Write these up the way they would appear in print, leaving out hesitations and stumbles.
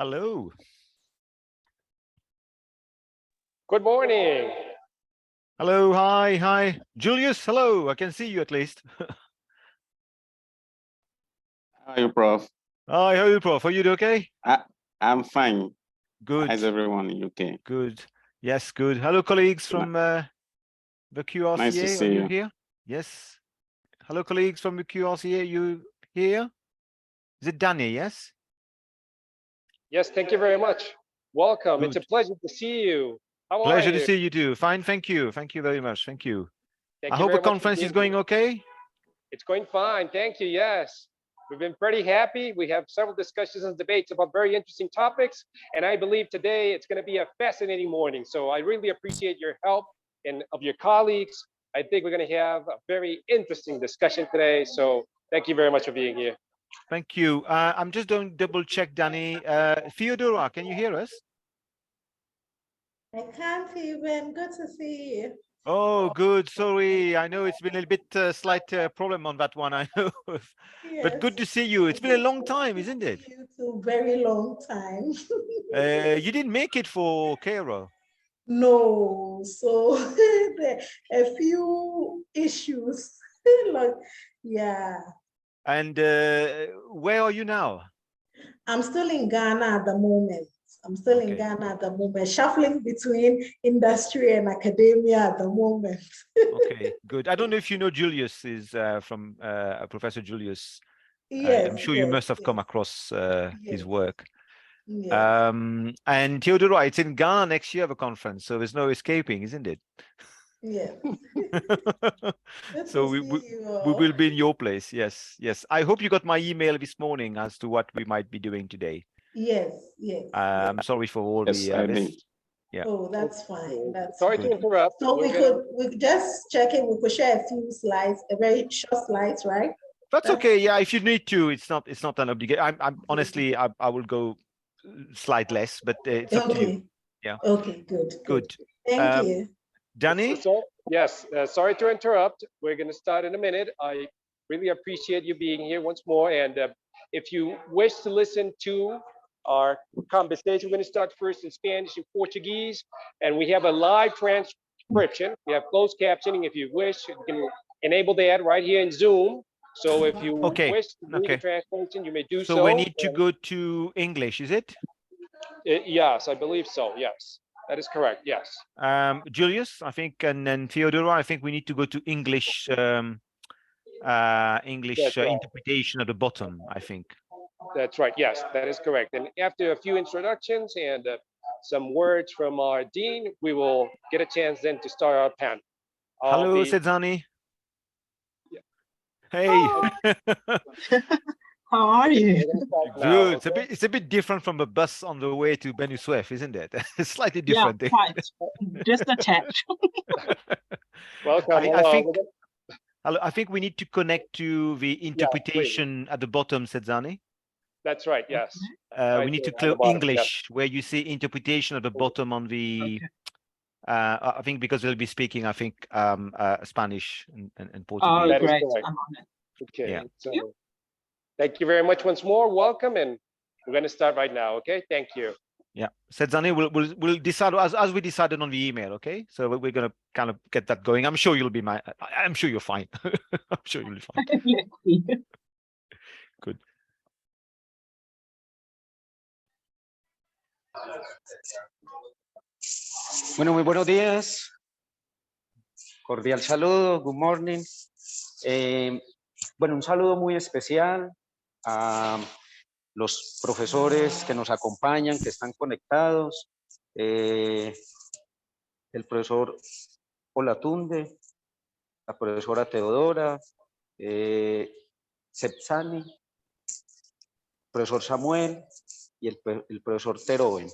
Hello. Good morning. Hello, hi. Julius, hello. I can see you at least. How are you, Prof? Hi, how are you, Prof? Are you okay? I'm fine. Good. How's everyone in UK? Good. Yes, good. Hello, colleagues from the QRCA. Nice to see are you you. here? Yes. Hello, colleagues from the QRCA. You here? Is it Danny? Yes. Yes, thank you very much. Welcome. Good. It's a pleasure to see you. How Pleasure are you? to see you too. Fine, thank you. Thank you very much. Thank you. Thank I you hope the very much for conference is being going here. okay. It's going fine. Thank you. Yes. We've been pretty happy. We have several discussions and debates about very interesting topics. And I believe today it's going to be a fascinating morning. So I really appreciate your help and of your colleagues. I think we're going to have a very interesting discussion today. So thank you very much for being here. Thank you. I'm just doing double check, Danny. Theodora, can you hear us? I can't even. Good to see you. Oh, good. Sorry. I know it's been a bit slight problem on that one. I know, but good to see you. It's been a long time, isn't it? You too, very long time. You didn't make it for Cairo. No, so a few issues. Like, yeah. And where are you now? I'm still in Ghana at the moment. Shuffling between industry and academia at the moment. Okay, good. I don't know if you know Julius is from Professor Julius. Yes, I'm sure you must have come across his work. Yes. And Theodora, it's in Ghana next year, the conference, so there's no escaping, isn't it? Yes. So we will be in your place. Yes, yes. I hope you got my email this morning as to what we might be doing today. Yes. I'm sorry for all Yes, the I did. yeah. Oh, that's fine. That's Sorry fine. to interrupt. So we just check in. We could share a few slides, a very short slides, right? That's okay. Yeah, if you need to, it's not an obligation. I'm honestly, I will go slide less, but it's up to you. Yeah. Okay, good. Thank you. Danny? So, yes, sorry to interrupt. We're going to start in a minute. I really appreciate you being here once more. And if you wish to listen to our conversation, we're going to start first in Spanish and Portuguese. And we have a live transcription. We have closed captioning. If you wish, you can enable that right here in Zoom. So if you wish to read the translation, you may do so. So we need to go to English, is it? Yes, I believe so. Yes, that is correct. Yes. Julius, I think, and then Theodora, I think we need to go to English. Interpretation at the bottom, I think. That's right. Yes, that is correct. And after a few introductions and some words from our dean, we will get a chance then to start our panel. Hello, Sedzani. Yeah. Hey. How are you? Good. It's a bit different from the bus on the way to Beni Suef, isn't it? It's slightly different. Yeah, quite. Just a touch. Welcome. I think we need to connect to the interpretation at the bottom, Sedzani. That's right. Yes. We need to click English, where you see interpretation at the bottom on the. I think because we'll be speaking, I think Spanish and Portuguese. Oh, great! I'm on it. Okay. Yeah. So, thank you very much once more. Welcome, and we're going to start right now. Okay. Thank you. Yeah, Sedzani, we'll decide as we decided on the email. Okay, so we're gonna kind of get that going. I'm sure you'll be I'm sure you're fine. I'm sure you'll be fine. Good. Bueno, muy buenos días. Cordial saludo. Good morning. Bueno, un saludo muy especial a los profesores que nos acompañan, que están conectados, el profesor Olatunde, la profesora Teodora, Sepsani, profesor Samuel y el profesor Teroven.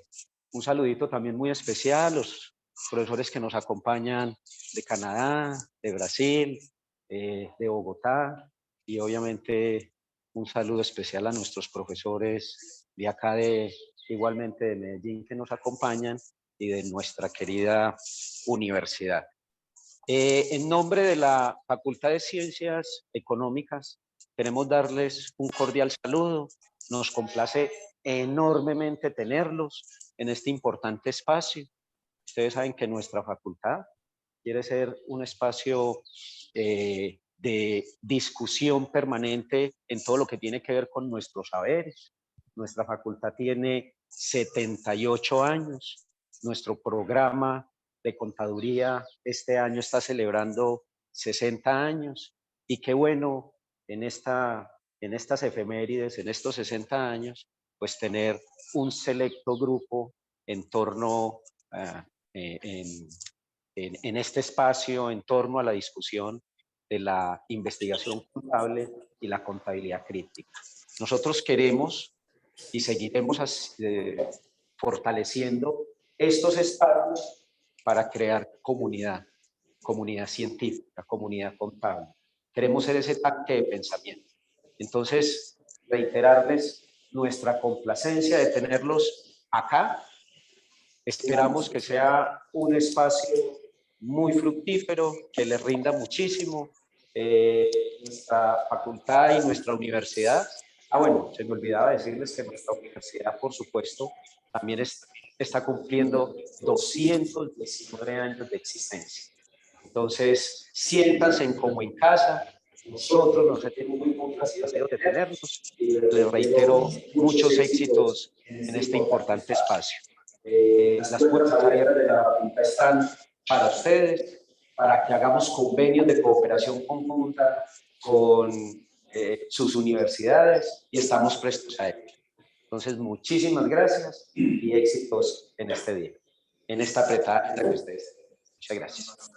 Un saludito también muy especial a los profesores que nos acompañan de Canadá, de Brasil, de Bogotá, y obviamente un saludo especial a nuestros profesores de acá, igualmente de Medellín, que nos acompañan, y de nuestra querida universidad. En nombre de la Facultad de Ciencias Económicas, queremos darles un cordial saludo. Nos complace enormemente tenerlos en este importante espacio. Ustedes saben que nuestra facultad quiere ser un espacio de discusión permanente en todo lo que tiene que ver con nuestros saberes. Nuestra facultad tiene 78 años. Nuestro programa de contaduría este año está celebrando 60 años. Y qué bueno en estas efemérides, en estos 60 años, pues tener un selecto grupo en torno en este espacio, en torno a la discusión de la investigación contable y la contabilidad crítica. Nosotros queremos y seguiremos fortaleciendo estos espacios para crear comunidad científica, comunidad contable. Queremos ser ese tanque de pensamiento. Entonces, reiterarles nuestra complacencia de tenerlos acá. Esperamos que sea un espacio muy fructífero, que les rinda muchísimo nuestra facultad y nuestra universidad. Bueno, se me olvidaba decirles que nuestra universidad, por supuesto, también está cumpliendo 219 años de existencia. Entonces, siéntanse como en casa. Nosotros nos sentimos muy complacidos de tenerlos. Les reitero muchos éxitos en este importante espacio. Las puertas abiertas de la facultad están para ustedes, para que hagamos convenios de cooperación conjunta con sus universidades y estamos prestos a ello. Entonces, muchísimas gracias y éxitos en este día, en esta apretada que ustedes. Muchas gracias.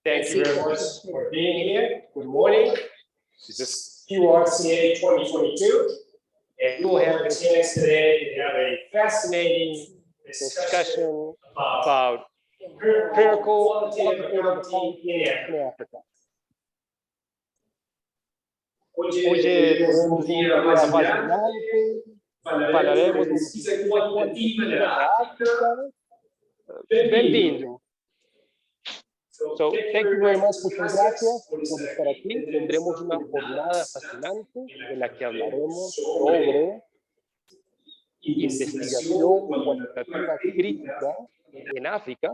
Thank you very much for being here. Good morning. This is QRCA 2022, and we will have a chance today to have a fascinating discussion about critical qualitative accounting in Africa. Hoy tenemos un día fascinante. Falaremos de pesquisa cualitativa en África. Bem-vindo. So, thank you very much, muchas gracias por estar aquí. Tendremos una jornada fascinante en la que hablaremos sobre investigación cualitativa crítica en África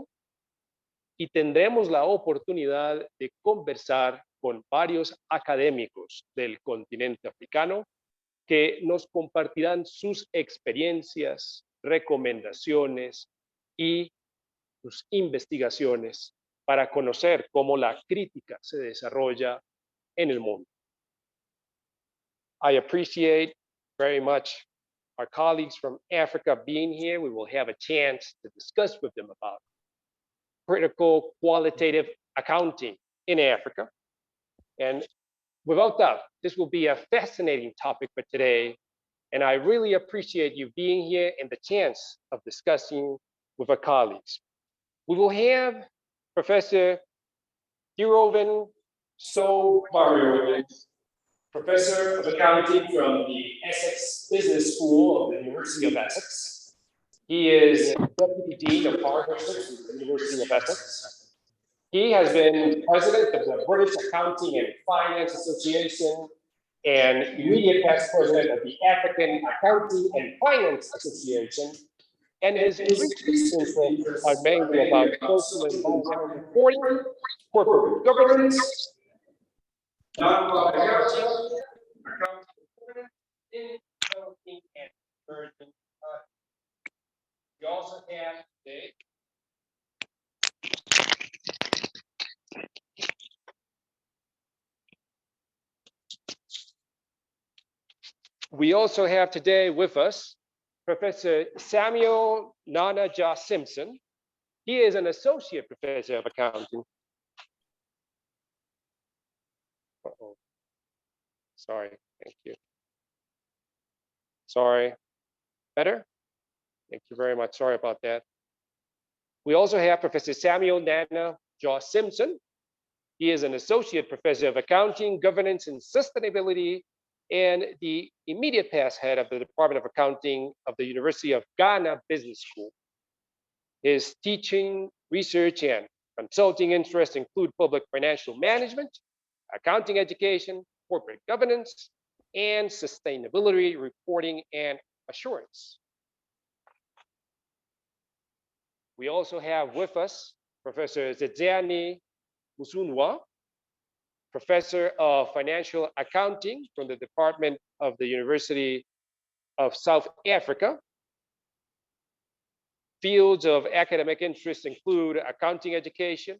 y tendremos la oportunidad de conversar con varios académicos del continente africano que nos compartirán sus experiencias, recomendaciones y sus investigaciones para conocer cómo la crítica se desarrolla en el mundo. I appreciate very much our colleagues from Africa being here. We will have a chance to discuss with them about critical qualitative accounting in Africa. And without doubt, this will be a fascinating topic for today. And I really appreciate you being here and the chance of discussing with our colleagues. We will have Professor Hiroven Sobaru, Professor of Accounting from the Essex Business School of the University of Essex. He is Deputy Dean of Partnerships at the University of Essex. He has been President of the British Accounting and Finance Association and immediate past President of the African Accounting and Finance Association. And his research interests are mainly about social and environmental reporting, corporate governance, non-profit accounting, in developing and emerging countries. We also have today with us Professor Samuel Nana Ja Simpson. He is an associate professor of accounting. Sorry, thank you. Sorry, better? Thank you very much, sorry about that. We also have Professor Samuel Nana Ja Simpson. He is an associate professor of accounting, governance, and sustainability and the immediate past head of the Department of Accounting of the University of Ghana Business School. His teaching, research, and consulting interests include public financial management, accounting education, corporate governance, and sustainability reporting and assurance. We also have with us Professor Zedzani Musunwa, Professor of Financial Accounting from the Department of the University of South Africa. Fields of academic interest include accounting education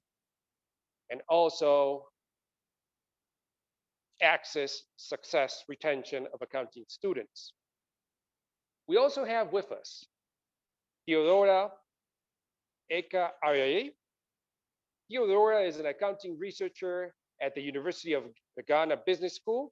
and also access, success, retention of accounting students. We also have with us Theodora Eka Ariaye. Theodora is an accounting researcher at the University of the Ghana Business School.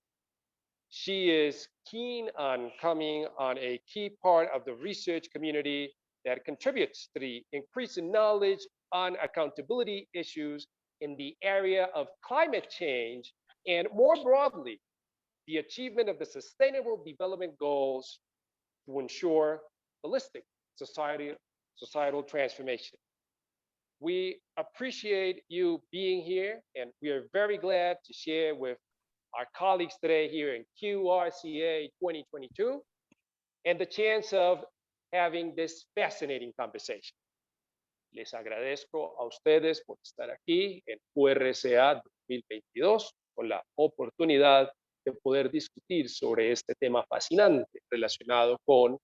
She is keen on coming on a key part of the research community that contributes to the increase in knowledge on accountability issues in the area of climate change and more broadly, the achievement of the Sustainable Development Goals to ensure holistic societal transformation. We appreciate you being here, and we are very glad to share with our colleagues today here in QRCA 2022 and the chance of having this fascinating conversation. Les agradezco a ustedes por estar aquí en QRCA 2022 con la oportunidad de poder discutir sobre este tema fascinante relacionado con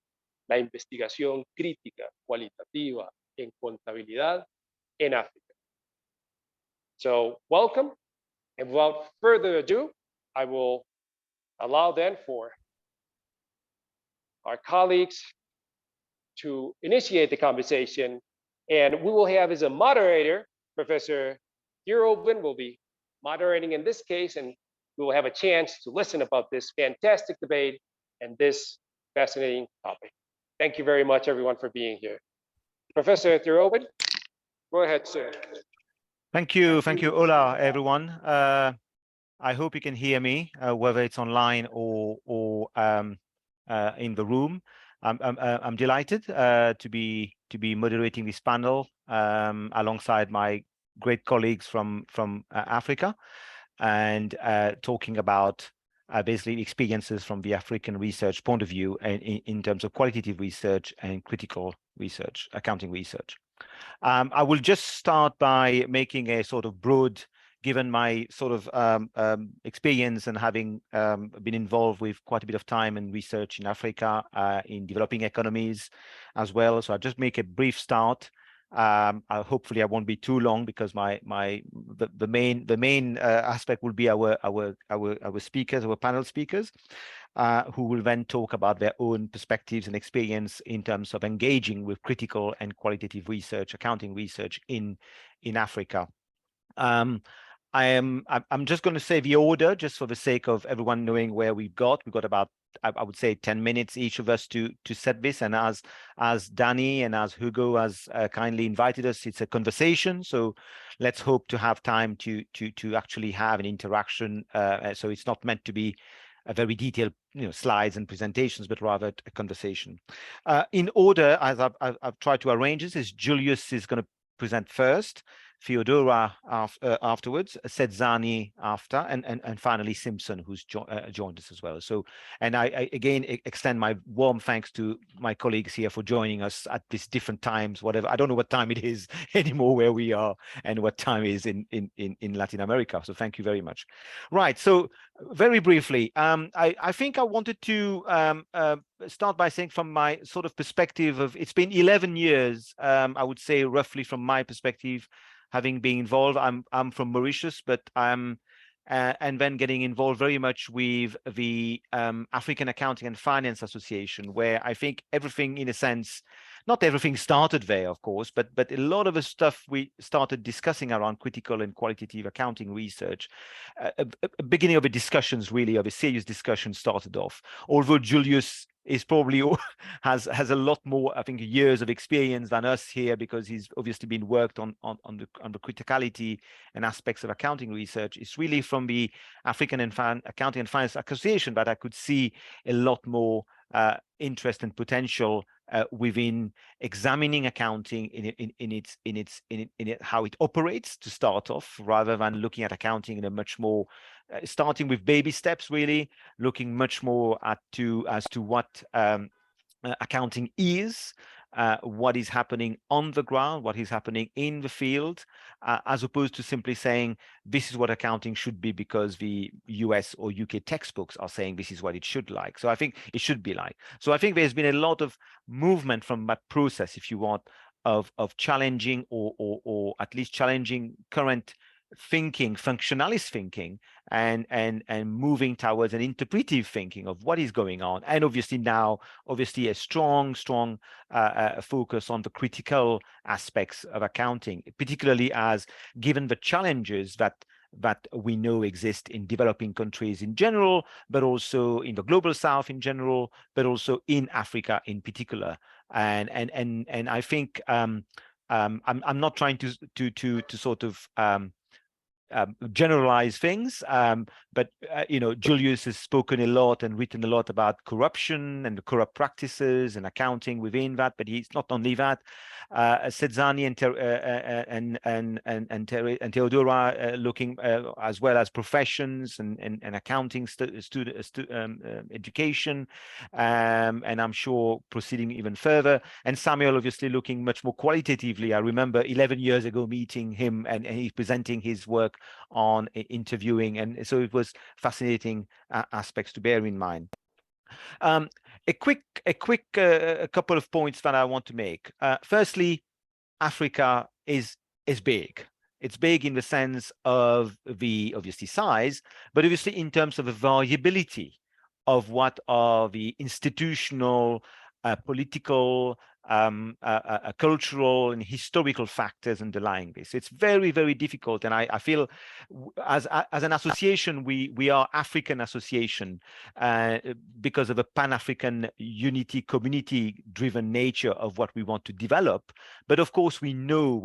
la investigación crítica cualitativa en contabilidad en África. So welcome, and without further ado, I will allow then for our colleagues to initiate the conversation, and we will have as a moderator, Professor Yeroven will be moderating in this case, and we will have a chance to listen about this fantastic debate and this fascinating topic. Thank you very much, everyone, for being here. Professor Yeroven, go ahead, sir. Thank you, Ola, everyone. I hope you can hear me, whether it's online or in the room. I'm delighted to be moderating this panel alongside my great colleagues from Africa, and talking about basically experiences from the African research point of view in terms of qualitative research and critical research, accounting research. I will just start by making a sort of broad, given my sort of experience and having been involved with quite a bit of time in research in Africa, in developing economies as well. So I'll just make a brief start. Hopefully I won't be too long, because the main aspect will be our speakers, our panel speakers, who will then talk about their own perspectives and experience in terms of engaging with critical and qualitative research, accounting research in Africa. I'm just going to say the order just for the sake of everyone knowing where we've got about, I would say, 10 minutes each of us to set this. And as Danny and as Hugo has kindly invited us, it's a conversation. So let's hope to have time to actually have an interaction. So it's not meant to be a very detailed, slides and presentations, but rather a conversation. In order, as I've tried to arrange this, is Julius is going to present first, Theodora afterwards, Zedzani after, and finally Simpson, who's joined us as well. So, and I again extend my warm thanks to my colleagues here for joining us at these different times, whatever. I don't know what time it is anymore where we are and what time is in Latin America. So thank you very much. Right. So very briefly, I think I wanted to start by saying, from my sort of perspective of, it's been 11 years, I would say roughly from my perspective, having been involved. I'm from Mauritius, but and then getting involved very much with the African Accounting and Finance Association, where I think everything, in a sense, not everything started there, of course, but a lot of the stuff we started discussing around critical and qualitative accounting research, a beginning of a discussions, really, of a serious discussion started off. Although Julius is probably has a lot more, I think, years of experience than us here, because he's obviously been worked on the criticality and aspects of accounting research. It's really from the African Accounting and Finance Association that I could see a lot more interest and potential within examining accounting in how it operates to start off, rather than looking at accounting in a much more starting with baby steps, really looking much more as to what accounting is, what is happening on the ground, what is happening in the field, as opposed to simply saying this is what accounting should be because the US or UK textbooks are saying this is what it should like. So I think it should be like. So I think there's been a lot of movement from that process, if you want, of challenging or at least challenging current thinking, functionalist thinking, and moving towards an interpretive thinking of what is going on. And obviously now, a strong focus on the critical aspects of accounting, particularly as given the challenges that we know exist in developing countries in general, but also in the global south in general, but also in Africa in particular. And I think I'm not trying to sort of generalize things, but Julius has spoken a lot and written a lot about corruption and the corrupt practices and accounting within that. But he's not only that. Sedzani and Theodora looking as well as professions and accounting education, and I'm sure proceeding even further. And Samuel obviously looking much more qualitatively. I remember 11 years ago meeting him and he's presenting his work on interviewing, and so it was fascinating aspects to bear in mind. A quick couple of points that I want to make. Firstly, Africa is big. It's big in the sense of the obviously size, but obviously in terms of the variability of what are the institutional, political, cultural and historical factors underlying this. It's very, very difficult. And I feel as an association, we are African association because of a Pan-African unity, community-driven nature of what we want to develop. But of course, we know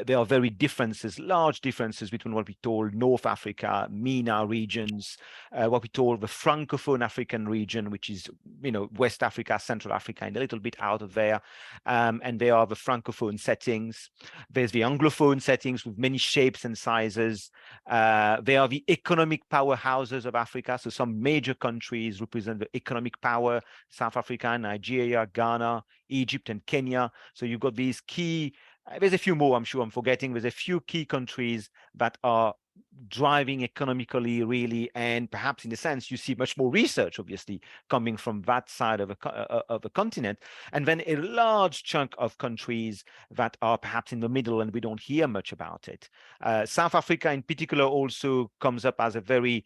there are very large differences between what we call North Africa, MENA regions, what we call the Francophone African region, which is, West Africa, Central Africa, and a little bit out of there. And there are the Francophone settings. There's the Anglophone settings with many shapes and sizes. There are the economic powerhouses of Africa. So some major countries represent the economic power: South Africa, Nigeria, Ghana, Egypt, and Kenya. So you've got these key. There's a few more, I'm sure I'm forgetting. There's a few key countries that are driving economically, really, and perhaps in a sense, you see much more research, obviously, coming from that side of the continent. And then a large chunk of countries that are perhaps in the middle, and we don't hear much about it. South Africa, in particular, also comes up as a very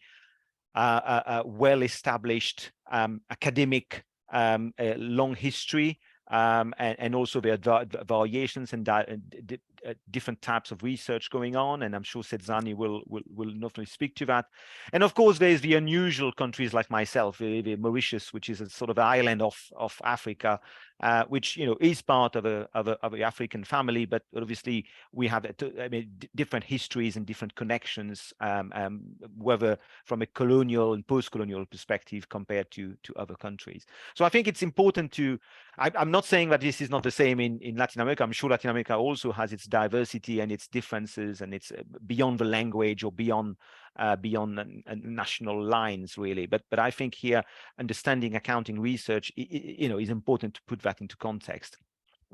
well-established academic, long history. And also there are variations and different types of research going on, and I'm sure Sedzani will not only speak to that. And of course, there's the unusual countries like myself, the Mauritius, which is a sort of island of Africa, which is part of the African family, but obviously we have different histories and different connections, whether from a colonial and post-colonial perspective compared to other countries. So I think it's important to. I'm not saying that this is not the same in Latin America. I'm sure Latin America also has its diversity and its differences, and it's beyond the language or beyond national lines, really. But I think here, understanding accounting research, is important to put that into context.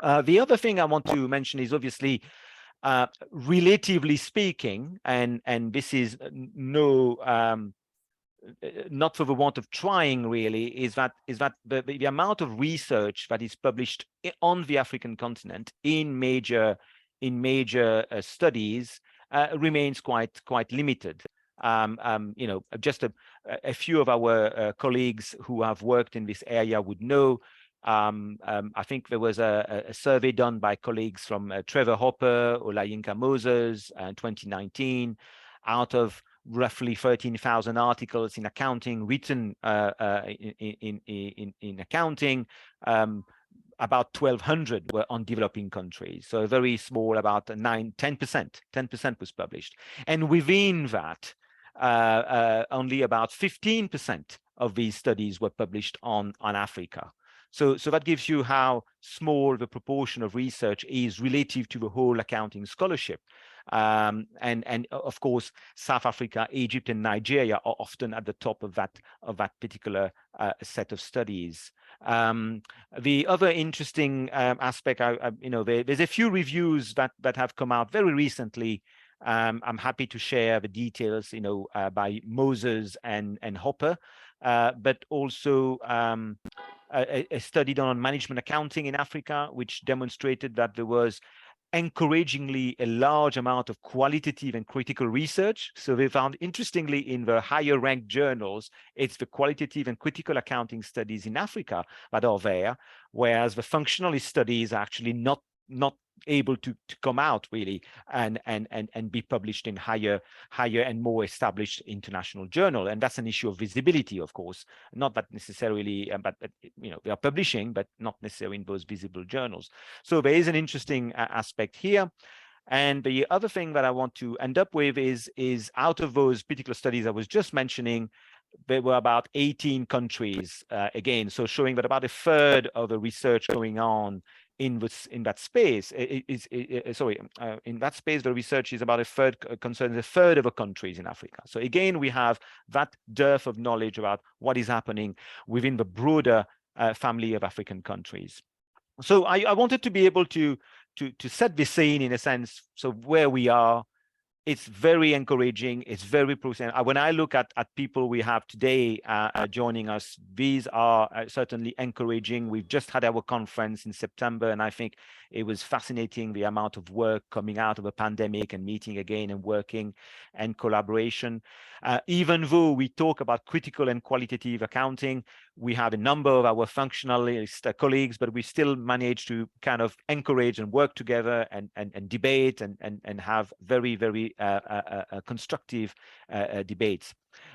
The other thing I want to mention is obviously, relatively speaking, and this is not for the want of trying, really, is that the amount of research that is published on the African continent in major studies remains quite limited. Just a few of our colleagues who have worked in this area would know. I think there was a survey done by colleagues from Trevor Hopper or Olayinka Moses in 2019. Out of roughly 13,000 articles in accounting written in accounting. About 1,200 were on developing countries. So very small, about 10% was published. And within that, only about 15% of these studies were published on Africa. So that gives you how small the proportion of research is relative to the whole accounting scholarship. And of course, South Africa, Egypt, and Nigeria are often at the top of that particular set of studies. The other interesting aspect, there's a few reviews that have come out very recently. I'm happy to share the details, by Moses and Hopper, but also a study done on management accounting in Africa, which demonstrated that there was encouragingly a large amount of qualitative and critical research. So they found, interestingly, in the higher ranked journals, it's the qualitative and critical accounting studies in Africa that are there, whereas the functionalist studies are actually not able to come out really and be published in higher and more established international journal. And that's an issue of visibility, of course, not that necessarily, but they are publishing, but not necessarily in those visible journals. So there is an interesting aspect here. And the other thing that I want to end up with is out of those particular studies I was just mentioning, there were about 18 countries, again, so showing that about a third of the research going on in that space in that space, the research is about concerns a third of the countries in Africa. So again, we have that dearth of knowledge about what is happening within the broader family of African countries. So I wanted to be able to set the scene, in a sense, so where we are. It's very encouraging. It's very promising. When I look at people we have today joining us, these are certainly encouraging. We've just had our conference in September, and I think it was fascinating, the amount of work coming out of a pandemic and meeting again and working and collaboration. Even though we talk about critical and qualitative accounting, we have a number of our functionalist colleagues, but we still manage to kind of encourage and work together and debate and have very, very constructive debates.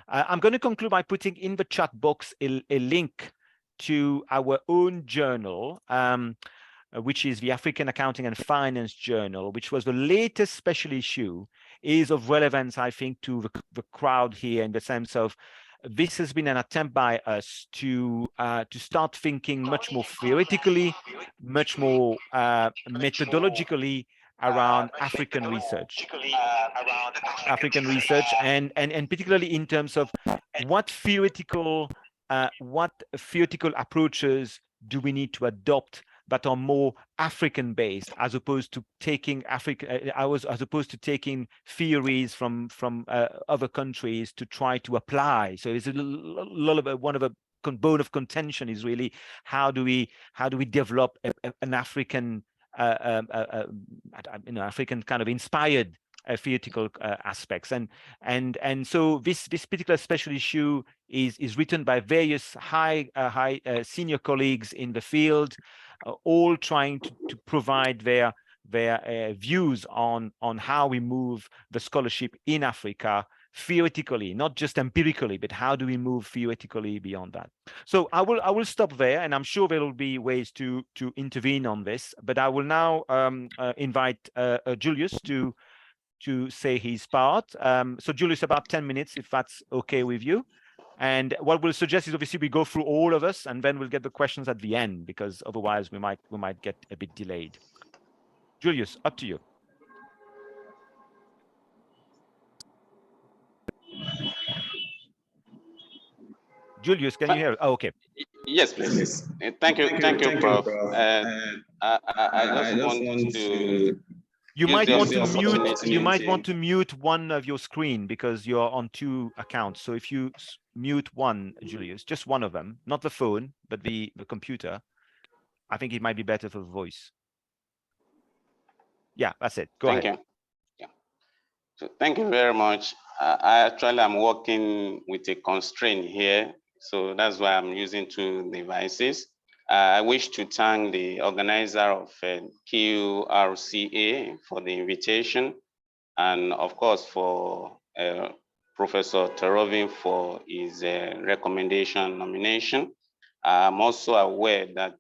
I'm going to conclude by putting in the chat box a link to our own journal, which is the African Accounting and Finance Journal, which was the latest special issue, is of relevance, I think, to the crowd here, in the sense of this has been an attempt by us to start thinking much more theoretically, much more methodologically around African research, and particularly in terms of what theoretical approaches do we need to adopt that are more African based, as opposed to taking taking theories from other countries to try to apply. So it's a lot of one of the bone of contention is really how do we develop an African African kind of inspired theoretical aspects, and so this particular special issue is written by various high senior colleagues in the field, all trying to provide their views on how we move the scholarship in Africa theoretically, not just empirically, but how do we move theoretically beyond that. So I will stop there, and I'm sure there will be ways to intervene on this, but I will now invite Julius to say his part. So Julius, about 10 minutes, if that's okay with you. And what we'll suggest is, obviously, we go through all of us, and then we'll get the questions at the end, because otherwise we might get a bit delayed. Julius, up to you. Julius, can you hear? Oh, okay. Yes, please. Thank you, Prof. I just want to. You might want to mute one of your screen, because you're on two accounts. So if you mute one, Julius, just one of them, not the phone, but the computer, I think it might be better for the voice. Yeah, that's it. Go ahead. Thank you. Yeah. So thank you very much. I'm working with a constraint here, so that's why I'm using two devices. I wish to thank the organizer of QRCA for the invitation, and of course for Professor Terovin for his recommendation nomination. I'm also aware that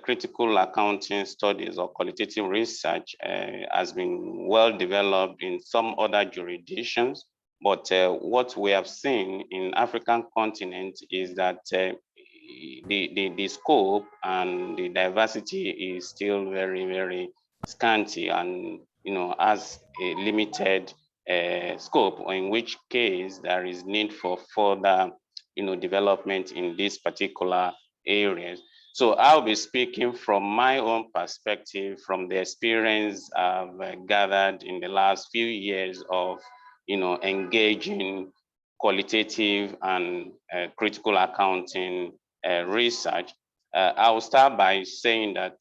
critical accounting studies or qualitative research has been well developed in some other jurisdictions, but what we have seen in African continent is that the scope and the diversity is still very, very scanty, and has a limited scope, in which case there is need for further development in these particular areas. So I'll be speaking from my own perspective, from the experience I've gathered in the last few years of engaging qualitative and critical accounting research. I will start by saying that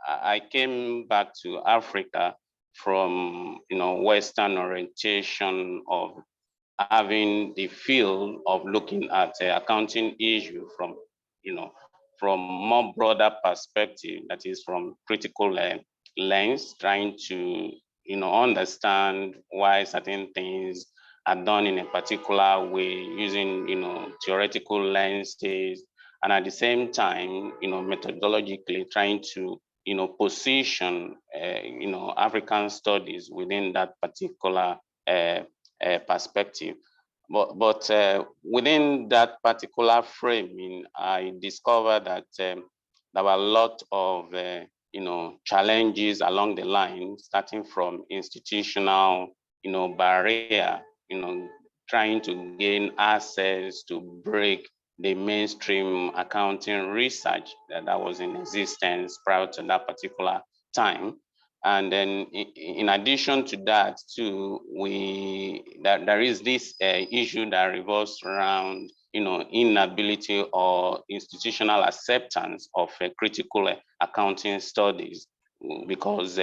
I came back to Africa from Western orientation of having the field of looking at accounting issue from from more broader perspective, that is from critical lens, trying to understand why certain things are done in a particular way using theoretical lenses, and at the same time methodologically trying to position African studies within that particular perspective. But within that particular framing, I discovered that there were a lot of challenges along the line, starting from institutional barrier, trying to gain access to break the mainstream accounting research that was in existence prior to that particular time. And then in addition to that too, there is this issue that revolves around inability or institutional acceptance of critical accounting studies, because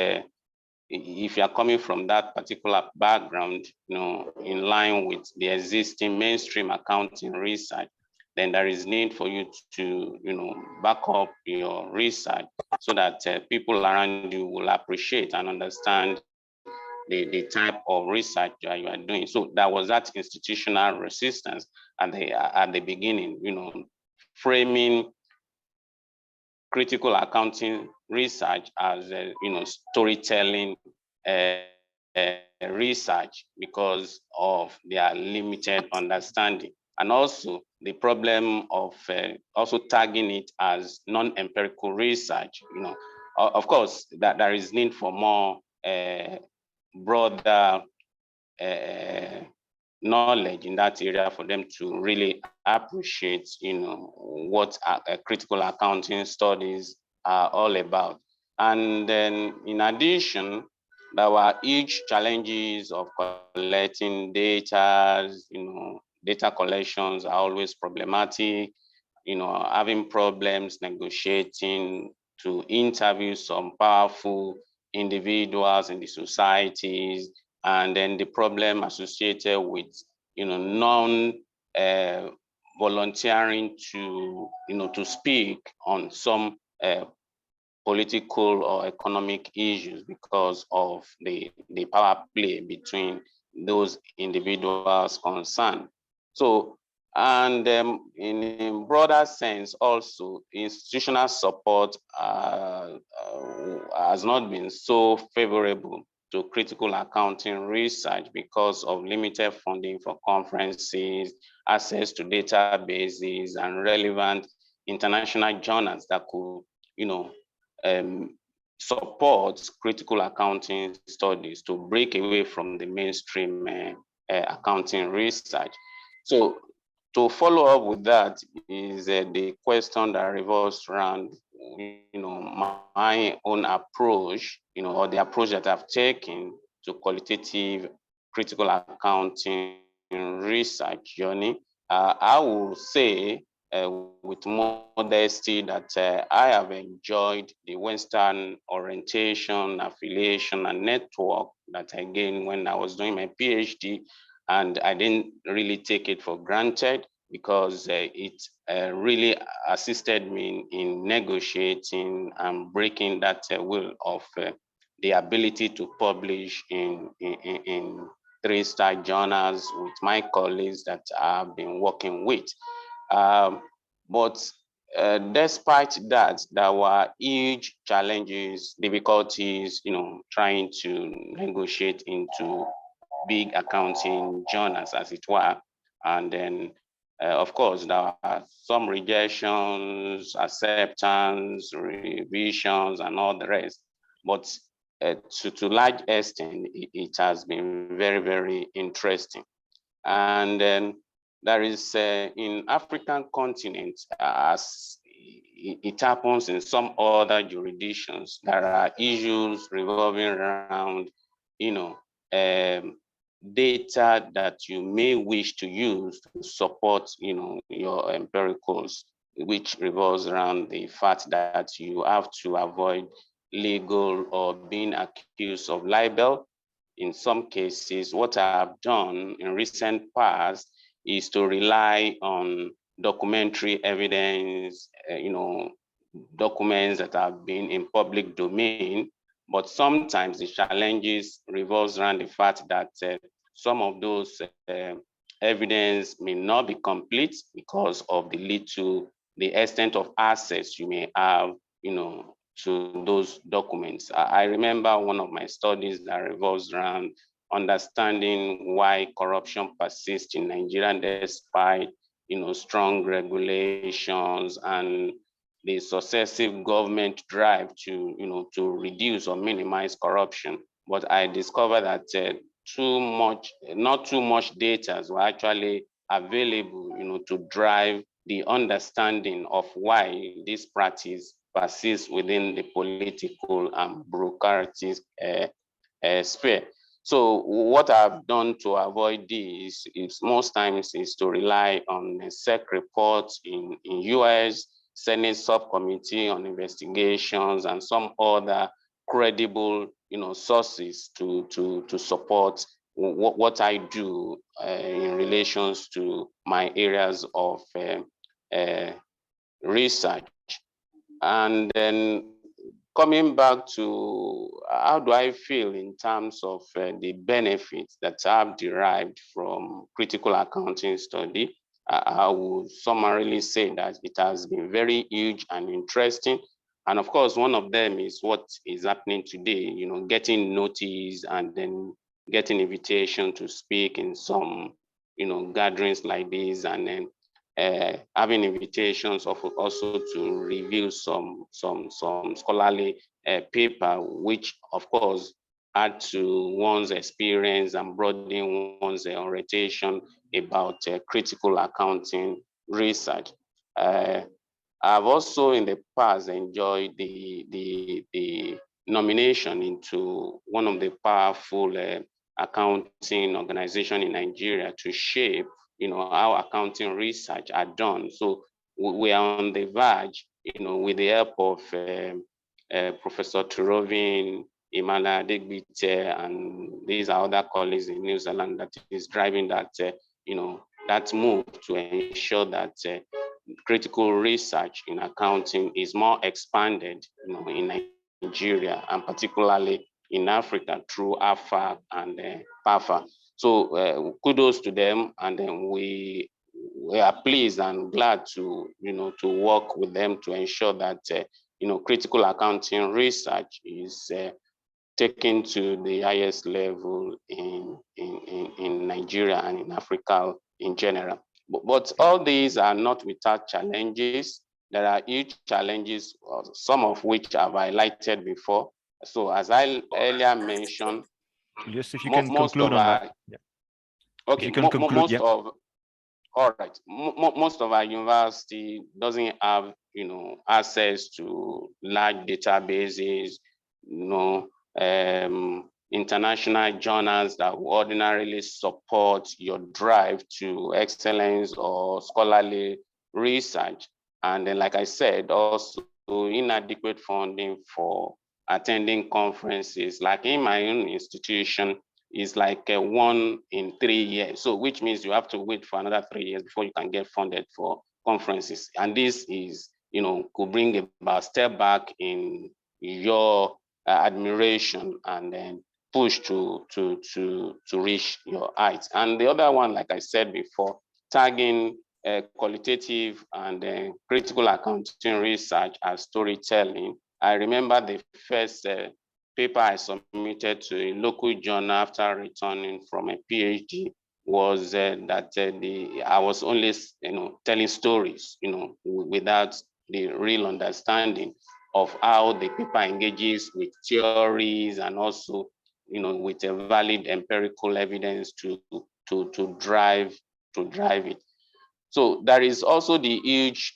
if you are coming from that particular background, in line with the existing mainstream accounting research, then there is need for you to back up your research so that people around you will appreciate and understand the type of research that you are doing. So there was that institutional resistance at the beginning, framing critical accounting research as storytelling research because of their limited understanding, and also the problem of also tagging it as non-empirical research. Of course, that there is need for more broader knowledge in that area for them to really appreciate, what critical accounting studies are all about. And then, in addition, there were huge challenges of collecting data. Data collections are always problematic. Having problems negotiating to interview some powerful individuals in the societies, and then the problem associated with volunteering to speak on some political or economic issues because of the power play between those individuals concerned. So, and in a broader sense also, institutional support has not been so favorable to critical accounting research because of limited funding for conferences, access to databases, and relevant international journals that could, support critical accounting studies to break away from the mainstream accounting research. So to follow up with that is the question that revolves around, my own approach, or the approach that I've taken to qualitative critical accounting research journey. I will say with modesty that I have enjoyed the Western orientation, affiliation, and network that I gained when I was doing my PhD, and I didn't really take it for granted because it really assisted me in negotiating and breaking that will of the ability to publish in 3-star journals with my colleagues that I've been working with. But despite that, there were huge challenges, difficulties, trying to negotiate into big accounting journals, as it were. And then, of course, there are some rejections, acceptance, revisions, and all the rest. But to large extent, it has been very, very interesting. And then there is in African continent, as it happens in some other jurisdictions, there are issues revolving around, data that you may wish to use to support, your empiricals, which revolves around the fact that you have to avoid legal or being accused of libel. In some cases, what I have done in recent past is to rely on documentary evidence, documents that have been in public domain. But sometimes the challenges revolves around the fact that some of those evidence may not be complete because of the extent of access you may have, to those documents. I remember one of my studies that revolves around understanding why corruption persists in Nigeria despite, strong regulations and the successive government drive to, to reduce or minimize corruption. But I discovered that not too much data were actually available, to drive the understanding of why this practice persists within the political and bureaucratic sphere. So what I've done to avoid this is most times is to rely on SEC reports in US, Senate Subcommittee on Investigations, and some other credible, sources to support what I do in relations to my areas of research. And then coming back to how do I feel in terms of the benefits that I've derived from critical accounting study, I would summarily say that it has been very huge and interesting. And of course, one of them is what is happening today, getting notice and then getting invitation to speak in some, gatherings like this, and then having invitations of also to review some scholarly paper, which of course add to one's experience and broaden one's orientation about critical accounting research. I've also in the past enjoyed the nomination into one of the powerful accounting organization in Nigeria to shape how accounting research are done. So we are on the verge, with the help of Professor Turovin, Imala Adegbite, and these are other colleagues in New Zealand that is driving that, that move to ensure that critical research in accounting is more expanded, in Nigeria and particularly in Africa through AFAC and PAFA. So kudos to them, and then we are pleased and glad to to work with them to ensure that critical accounting research is taken to the highest level in Nigeria and in Africa in general. But all these are not without challenges. There are huge challenges, some of which I've highlighted before. So as I earlier mentioned, Just if you can conclude on that. Yeah. Okay, most of our university doesn't have access to large databases, international journals that will ordinarily support your drive to excellence or scholarly research. And then, like I said, also inadequate funding for attending conferences. Like in my own institution, is like 1 in 3 years. So which means you have to wait for another 3 years before you can get funded for conferences. And this is, could bring about a step back in your admiration and then push to reach your heights. And the other one, like I said before, tagging qualitative and critical accounting research as storytelling. I remember the first paper I submitted to a local journal after returning from a PhD was that I was only telling stories, without the real understanding of how the paper engages with theories and also with a valid empirical evidence to drive it. So there is also the huge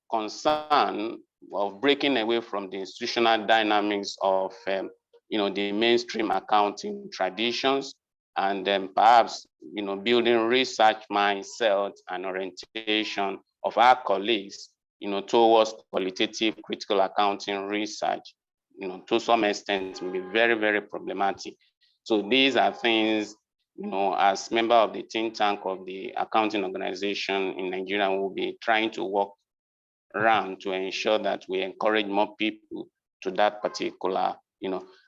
concern of breaking away from the institutional dynamics of the mainstream accounting traditions, and then perhaps building research mindset and orientation of our colleagues towards qualitative critical accounting research, to some extent may be very, very problematic. So these are things, as member of the think tank of the accounting organization in Nigeria, we'll be trying to work around to ensure that we encourage more people to that particular,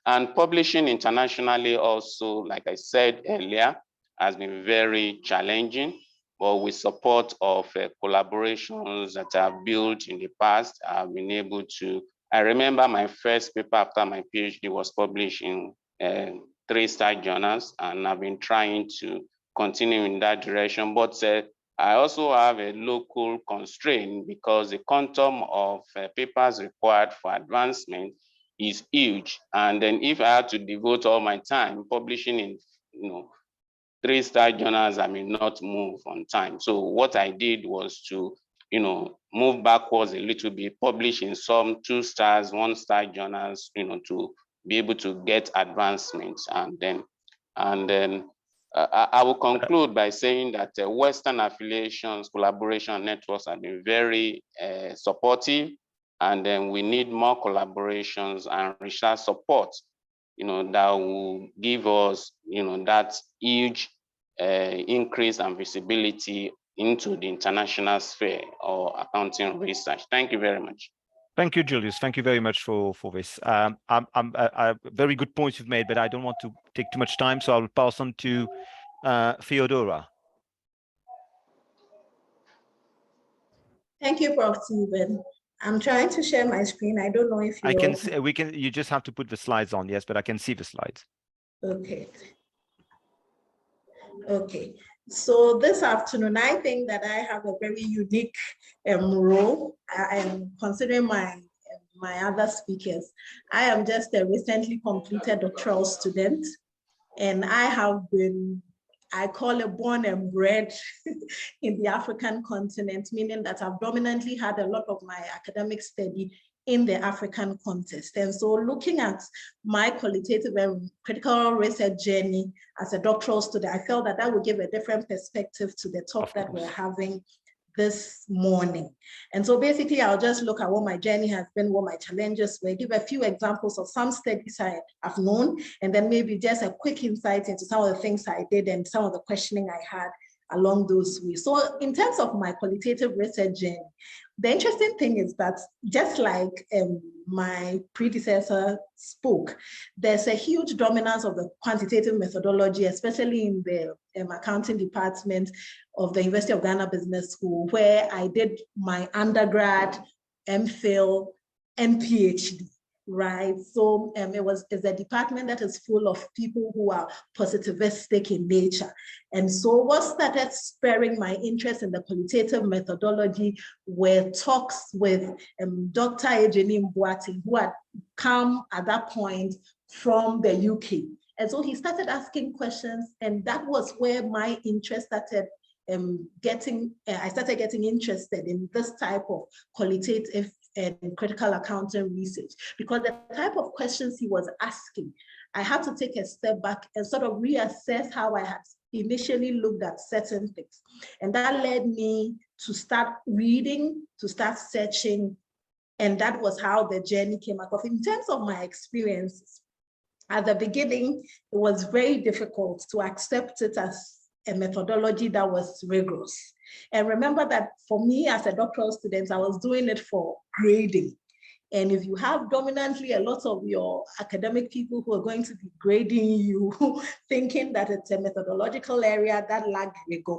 and publishing internationally also, like I said earlier, has been very challenging, but with support of collaborations that I've built in the past, I've been able to. I remember my first paper after my PhD was published in 3-star journals, and I've been trying to continue in that direction. But I also have a local constraint because the quantum of papers required for advancement is huge. And then if I had to devote all my time publishing in 3-star journals, I may not move on time. So what I did was to move backwards a little bit, publish in some 2-stars, 1-star journals, to be able to get advancements. And then I will conclude by saying that Western affiliations, collaboration networks have been very supportive, and then we need more collaborations and research support, that will give us, that huge increase and visibility into the international sphere or accounting research. Thank you very much. Thank you, Julius. Thank you very much for this. Very good points you've made, but I don't want to take too much time, so I'll pass on to Theodora. Thank you, Prof. Stephen. I'm trying to share my screen. I don't know if you I can see, you just have to put the slides on, yes, but I can see the slides. Okay. Okay. So this afternoon, I think that I have a very unique role. I am considering my other speakers. I am just a recently completed doctoral student, and I have been, I call it born and bred in the African continent, meaning that I've dominantly had a lot of my academic study in the African context. And so looking at my qualitative and critical research journey as a doctoral student, I felt that that would give a different perspective to the talk that we're having this morning. And so basically, I'll just look at what my journey has been, what my challenges were, give a few examples of some studies I have known, and then maybe just a quick insight into some of the things I did and some of the questioning I had along those ways. So in terms of my qualitative research journey, the interesting thing is that just like my predecessor spoke, there's a huge dominance of the quantitative methodology, especially in the accounting department of the University of Ghana Business School, where I did my undergrad, MPhil, and PhD. Right, so it's a department that is full of people who are positivistic in nature. And so what started spurring my interest in the qualitative methodology were talks with Dr. Ejeni Mbuati, who had come at that point from the UK. And so he started asking questions, and that was where my interest started I started getting interested in this type of qualitative and critical accounting research, because the type of questions he was asking, I had to take a step back and sort of reassess how I had initially looked at certain things. And that led me to start reading, to start searching, and that was how the journey came across. In terms of my experiences, at the beginning, it was very difficult to accept it as a methodology that was rigorous. And remember that for me as a doctoral student, I was doing it for grading. And if you have dominantly a lot of your academic people who are going to be grading you, thinking that it's a methodological area that lacked rigor,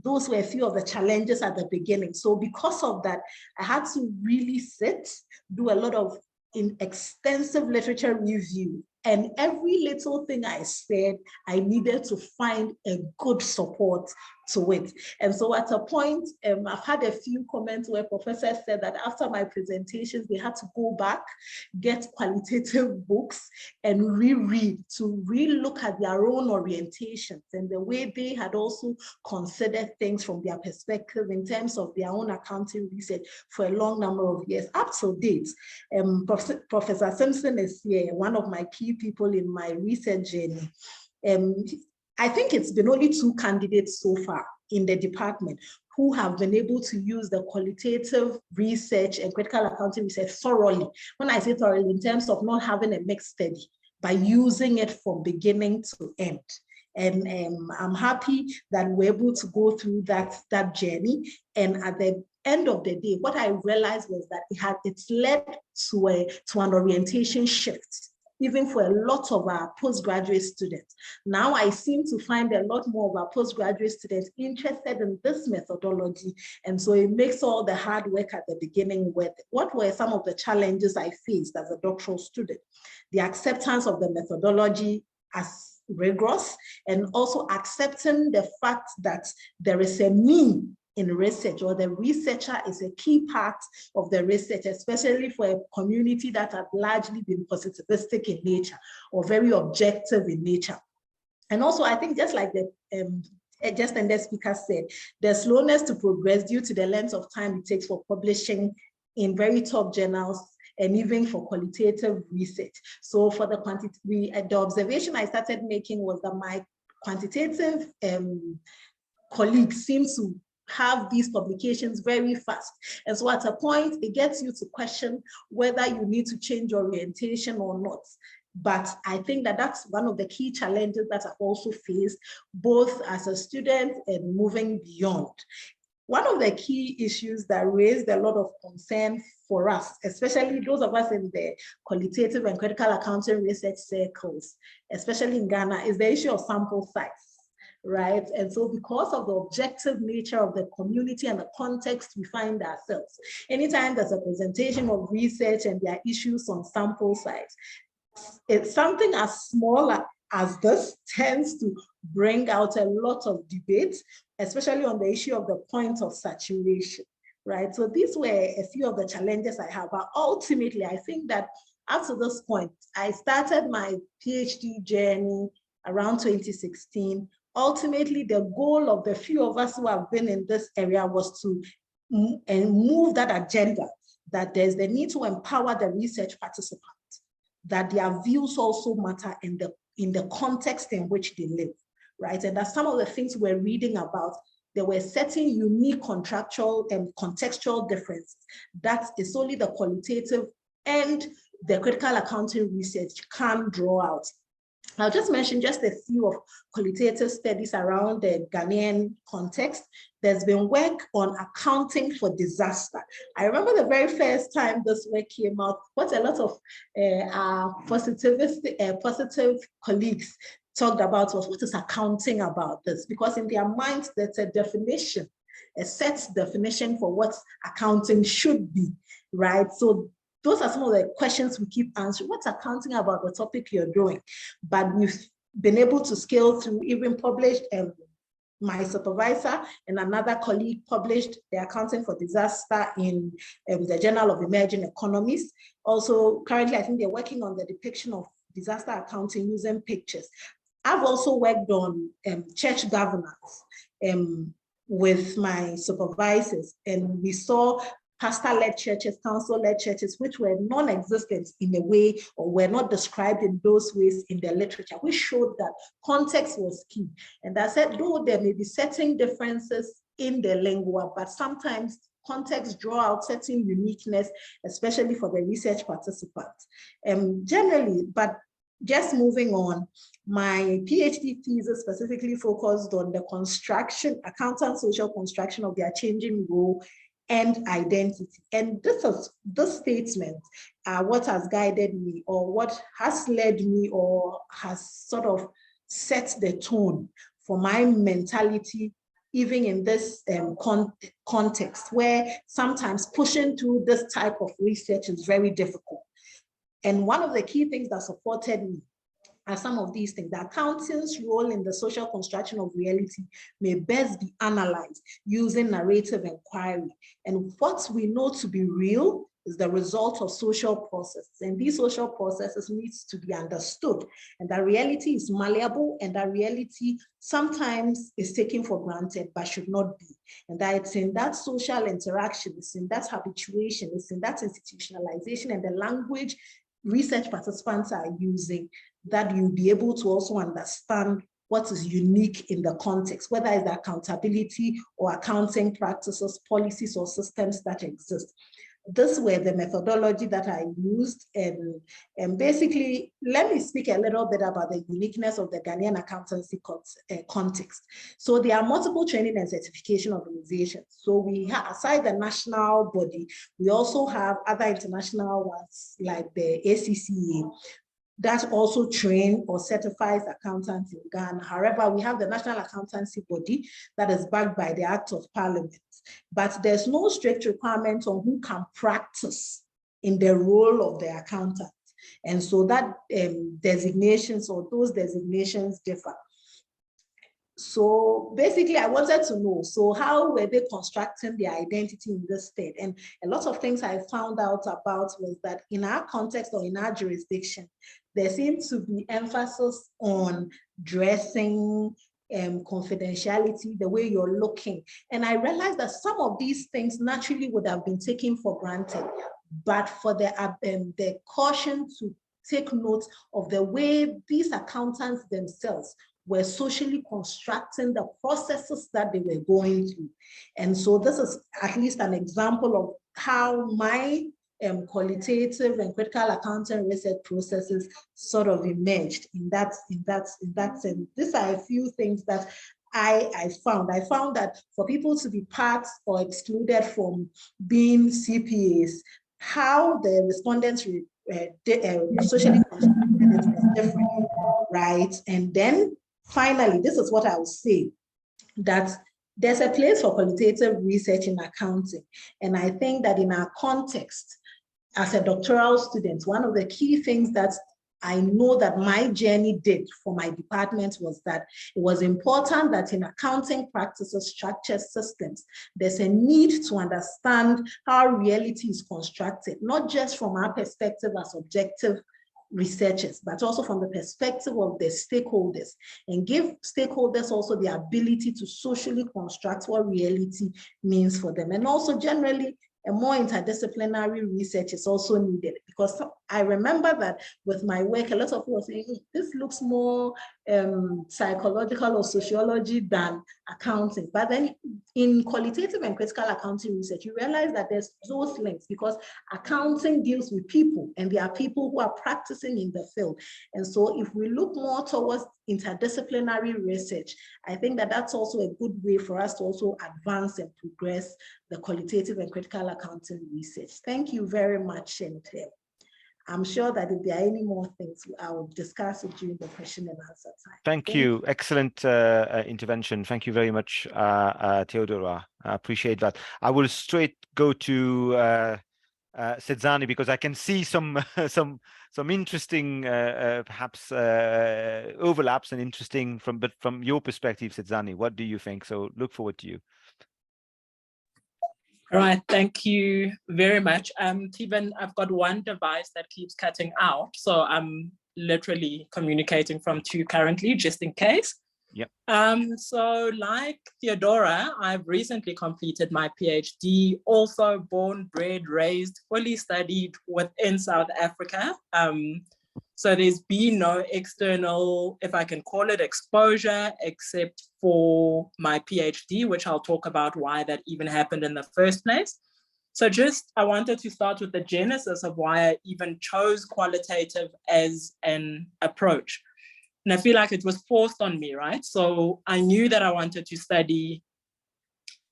those were a few of the challenges at the beginning. So because of that, I had to really sit, do a lot of extensive literature review. And every little thing I said, I needed to find a good support to it. And so at a point, I've had a few comments where professors said that after my presentations, they had to go back, get qualitative books and reread to re-look at their own orientations and the way they had also considered things from their perspective in terms of their own accounting research for a long number of years, up to date. Professor Simpson is here, one of my key people in my research journey. I think it's been only 2 candidates so far in the department who have been able to use the qualitative research and critical accounting research thoroughly. When I say thoroughly, in terms of not having a mixed study, by using it from beginning to end. And I'm happy that we're able to go through that journey. And at the end of the day, what I realized was that it's led to an orientation shift, even for a lot of our postgraduate students. Now I seem to find a lot more of our postgraduate students interested in this methodology. And so it makes all the hard work at the beginning worth it. What were some of the challenges I faced as a doctoral student? The acceptance of the methodology as rigorous, and also accepting the fact that there is a mean in research, or the researcher is a key part of the research, especially for a community that have largely been positivistic in nature or very objective in nature. And also, I think just like the speaker said, the slowness to progress due to the length of time it takes for publishing in very top journals and even for qualitative research. So for the observation I started making was that my quantitative colleagues seem to have these publications very fast. And so at a point, it gets you to question whether you need to change orientation or not. But I think that that's one of the key challenges that I've also faced, both as a student and moving beyond. One of the key issues that raised a lot of concern for us, especially those of us in the qualitative and critical accounting research circles, especially in Ghana, is the issue of sample size. Right? And so because of the objective nature of the community and the context we find ourselves, anytime there's a presentation of research and there are issues on sample size, it's something as small as this tends to bring out a lot of debate, especially on the issue of the point of saturation, right? So these were a few of the challenges I have, but ultimately I think that up to this point, I started my PhD journey around 2016. Ultimately, the goal of the few of us who have been in this area was to move that agenda, that there's the need to empower the research participants, that their views also matter in the context in which they live, right? And that some of the things we're reading about, there were certain unique contractual and contextual differences that is only the qualitative and the critical accounting research can draw out. I'll just mention just a few of qualitative studies around the Ghanaian context. There's been work on accounting for disaster. I remember the very first time this work came out, what a lot of our positive colleagues talked about was, what is accounting about this? Because in their minds, there's a definition, a set definition for what accounting should be, right? So those are some of the questions we keep answering. What's accounting about the topic you're doing? But we've been able to scale through, even published, my supervisor and another colleague published the accounting for disaster in the Journal of Emerging Economies. Also, currently, I think they're working on the depiction of disaster accounting using pictures. I've also worked on church governance with my supervisors, and we saw pastor-led churches, council-led churches, which were non-existent in a way, or were not described in those ways in the literature, which showed that context was key. And I said, though there may be certain differences in the lingua, but sometimes context draw out certain uniqueness, especially for the research participants. Generally, but just moving on, my PhD thesis specifically focused on the construction, accountant social construction of their changing role and identity. And this statement what has guided me, or what has led me, or has sort of set the tone for my mentality, even in this context, where sometimes pushing through this type of research is very difficult. And one of the key things that supported me are some of these things. The accounting's role in the social construction of reality may best be analyzed using narrative inquiry. And what we know to be real is the result of social processes. And these social processes needs to be understood. And that reality is malleable, and that reality sometimes is taken for granted, but should not be. And that it's in that social interaction, it's in that habituation, it's in that institutionalization and the language research participants are using that you'll be able to also understand what is unique in the context, whether it's the accountability or accounting practices, policies, or systems that exist. This were the methodology that I used, and basically, let me speak a little bit about the uniqueness of the Ghanaian accountancy context. So there are multiple training and certification organizations. So we have, aside the national body, we also have other international ones like the ACCA, that also train or certifies accountants in Ghana. However, we have the National Accountancy Body that is backed by the Act of Parliament, but there's no strict requirement on who can practice in the role of the accountant. And so that designations, or those designations, differ. So basically, I wanted to know, so how were they constructing their identity in this state? And a lot of things I found out about was that in our context, or in our jurisdiction, there seems to be emphasis on dressing, confidentiality, the way you're looking. And I realized that some of these things naturally would have been taken for granted, but for the caution to take note of the way these accountants themselves were socially constructing the processes that they were going through. And so this is at least an example of how my qualitative and critical accounting research processes sort of emerged in that sense. These are a few things that I found. I found that for people to be part or excluded from being CPAs, how the respondents socially constructed it was different, right? And then finally, this is what I would say, that there's a place for qualitative research in accounting. And I think that in our context, as a doctoral student, one of the key things that I know that my journey did for my department was that it was important that in accounting practices, structures, systems, there's a need to understand how reality is constructed, not just from our perspective as objective researchers, but also from the perspective of the stakeholders, and give stakeholders also the ability to socially construct what reality means for them. And also generally, a more interdisciplinary research is also needed, because I remember that with my work, a lot of people were saying, this looks more psychological or sociology than accounting. But then in qualitative and critical accounting research, you realize that there's those links, because accounting deals with people, and there are people who are practicing in the field. And so if we look more towards interdisciplinary research, I think that that's also a good way for us to also advance and progress the qualitative and critical accounting research. Thank you very much, and I'm sure that if there are any more things, I will discuss it during the question and answer time. Thank you. Excellent intervention. Thank you very much, Theodora. I appreciate that. I will straight go to Sedzani, because I can see some interesting perhaps overlaps and interesting from your perspective, Sedzani. What do you think? So look forward to you. All right, thank you very much. Steven, I've got one device that keeps cutting out, so I'm literally communicating from two currently, just in case. Yep. So like Theodora, I've recently completed my PhD, also born, bred, raised, fully studied within South Africa. So there's been no external, if I can call it, exposure, except for my PhD, which I'll talk about why that even happened in the first place. So I wanted to start with the genesis of why I even chose qualitative as an approach. And I feel like it was forced on me, right? So I knew that I wanted to study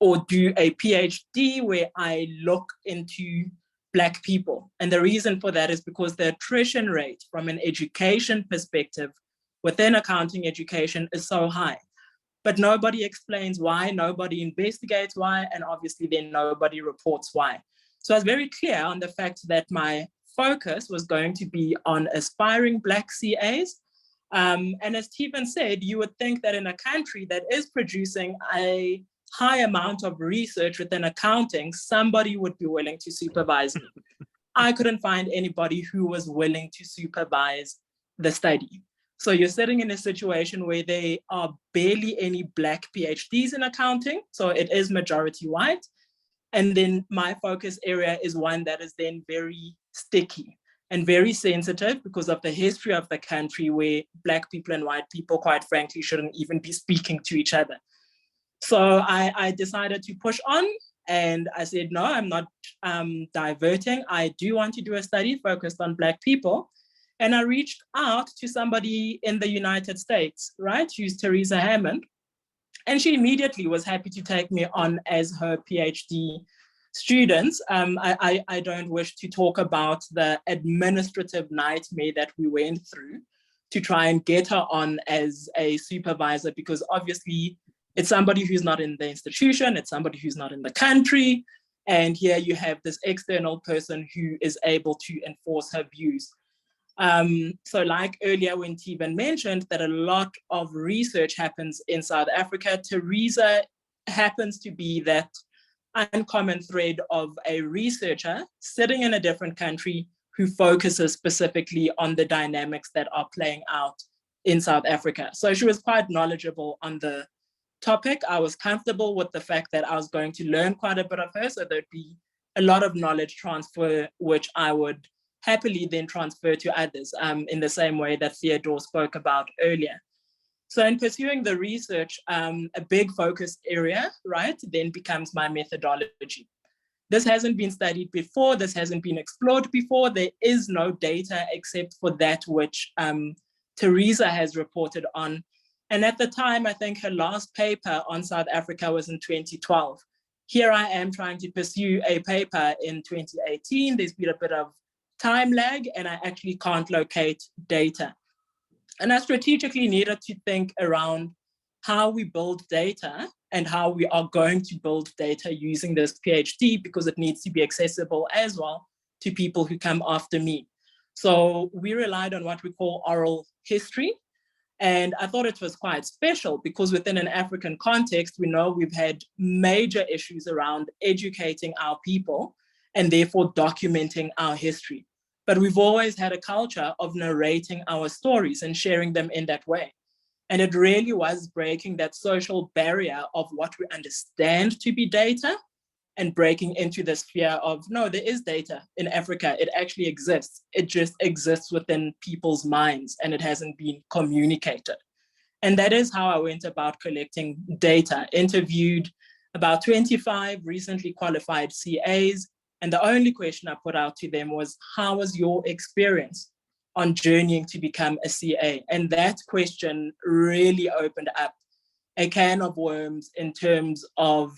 or do a PhD where I look into Black people. And the reason for that is because the attrition rate from an education perspective within accounting education is so high. But nobody explains why, nobody investigates why, and obviously then nobody reports why. So I was very clear on the fact that my focus was going to be on aspiring Black CAs. And as Stephen said, you would think that in a country that is producing a high amount of research within accounting, somebody would be willing to supervise me. I couldn't find anybody who was willing to supervise the study. So you're sitting in a situation where there are barely any Black PhDs in accounting. So it is majority white. And then my focus area is one that is then very sticky and very sensitive because of the history of the country where Black people and white people, quite frankly, shouldn't even be speaking to each other. So I decided to push on, and I said, no, I'm not diverting. I do want to do a study focused on Black people. And I reached out to somebody in the United States, right, who's Teresa Hammond. And she immediately was happy to take me on as her PhD student. I don't wish to talk about the administrative nightmare that we went through to try and get her on as a supervisor, because obviously it's somebody who's not in the institution, it's somebody who's not in the country. And here you have this external person who is able to enforce her views. So like earlier when Stephen mentioned that a lot of research happens in South Africa, Teresa happens to be that uncommon thread of a researcher sitting in a different country who focuses specifically on the dynamics that are playing out in South Africa. So she was quite knowledgeable on the topic. I was comfortable with the fact that I was going to learn quite a bit of her, so there'd be a lot of knowledge transfer, which I would happily then transfer to others in the same way that Theodore spoke about earlier. So in pursuing the research, a big focus area, right, then becomes my methodology. This hasn't been studied before, this hasn't been explored before, there is no data except for that which Teresa has reported on. And at the time, I think her last paper on South Africa was in 2012. Here I am trying to pursue a paper in 2018. There's been a bit of time lag and I actually can't locate data. And I strategically needed to think around how we build data and how we are going to build data using this PhD, because it needs to be accessible as well to people who come after me. So we relied on what we call oral history. And I thought it was quite special because within an African context, we know we've had major issues around educating our people and therefore documenting our history. But we've always had a culture of narrating our stories and sharing them in that way. And it really was breaking that social barrier of what we understand to be data and breaking into the sphere of, no, there is data in Africa. It actually exists. It just exists within people's minds and it hasn't been communicated. And that is how I went about collecting data. Interviewed about 25 recently qualified CAs. And the only question I put out to them was, how was your experience on journeying to become a CA? And that question really opened up a can of worms in terms of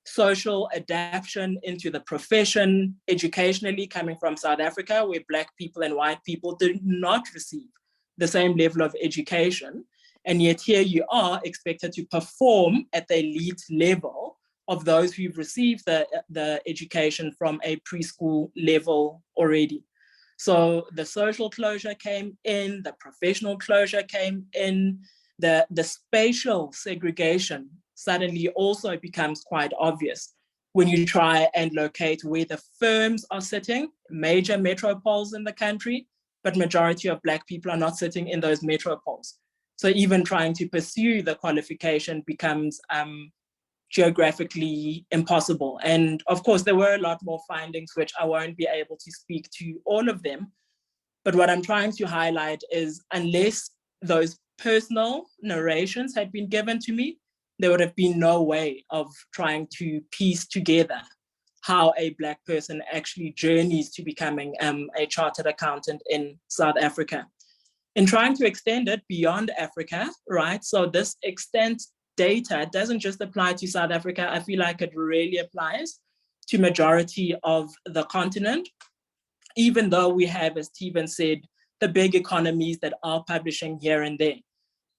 social adaptation into the profession, educationally coming from South Africa, where Black people and white people did not receive the same level of education. And yet here you are expected to perform at the elite level of those who've received the education from a preschool level already. So the social closure came in, the professional closure came in, the spatial segregation suddenly also becomes quite obvious when you try and locate where the firms are sitting, major metropoles in the country, but majority of Black people are not sitting in those metropoles. So even trying to pursue the qualification becomes geographically impossible. And of course, there were a lot more findings, which I won't be able to speak to all of them. But what I'm trying to highlight is, unless those personal narrations had been given to me, there would have been no way of trying to piece together how a Black person actually journeys to becoming a chartered accountant in South Africa. In trying to extend it beyond Africa, right? So this extends data doesn't just apply to South Africa. I feel like it really applies to majority of the continent, even though we have, as Steven said, the big economies that are publishing here and there.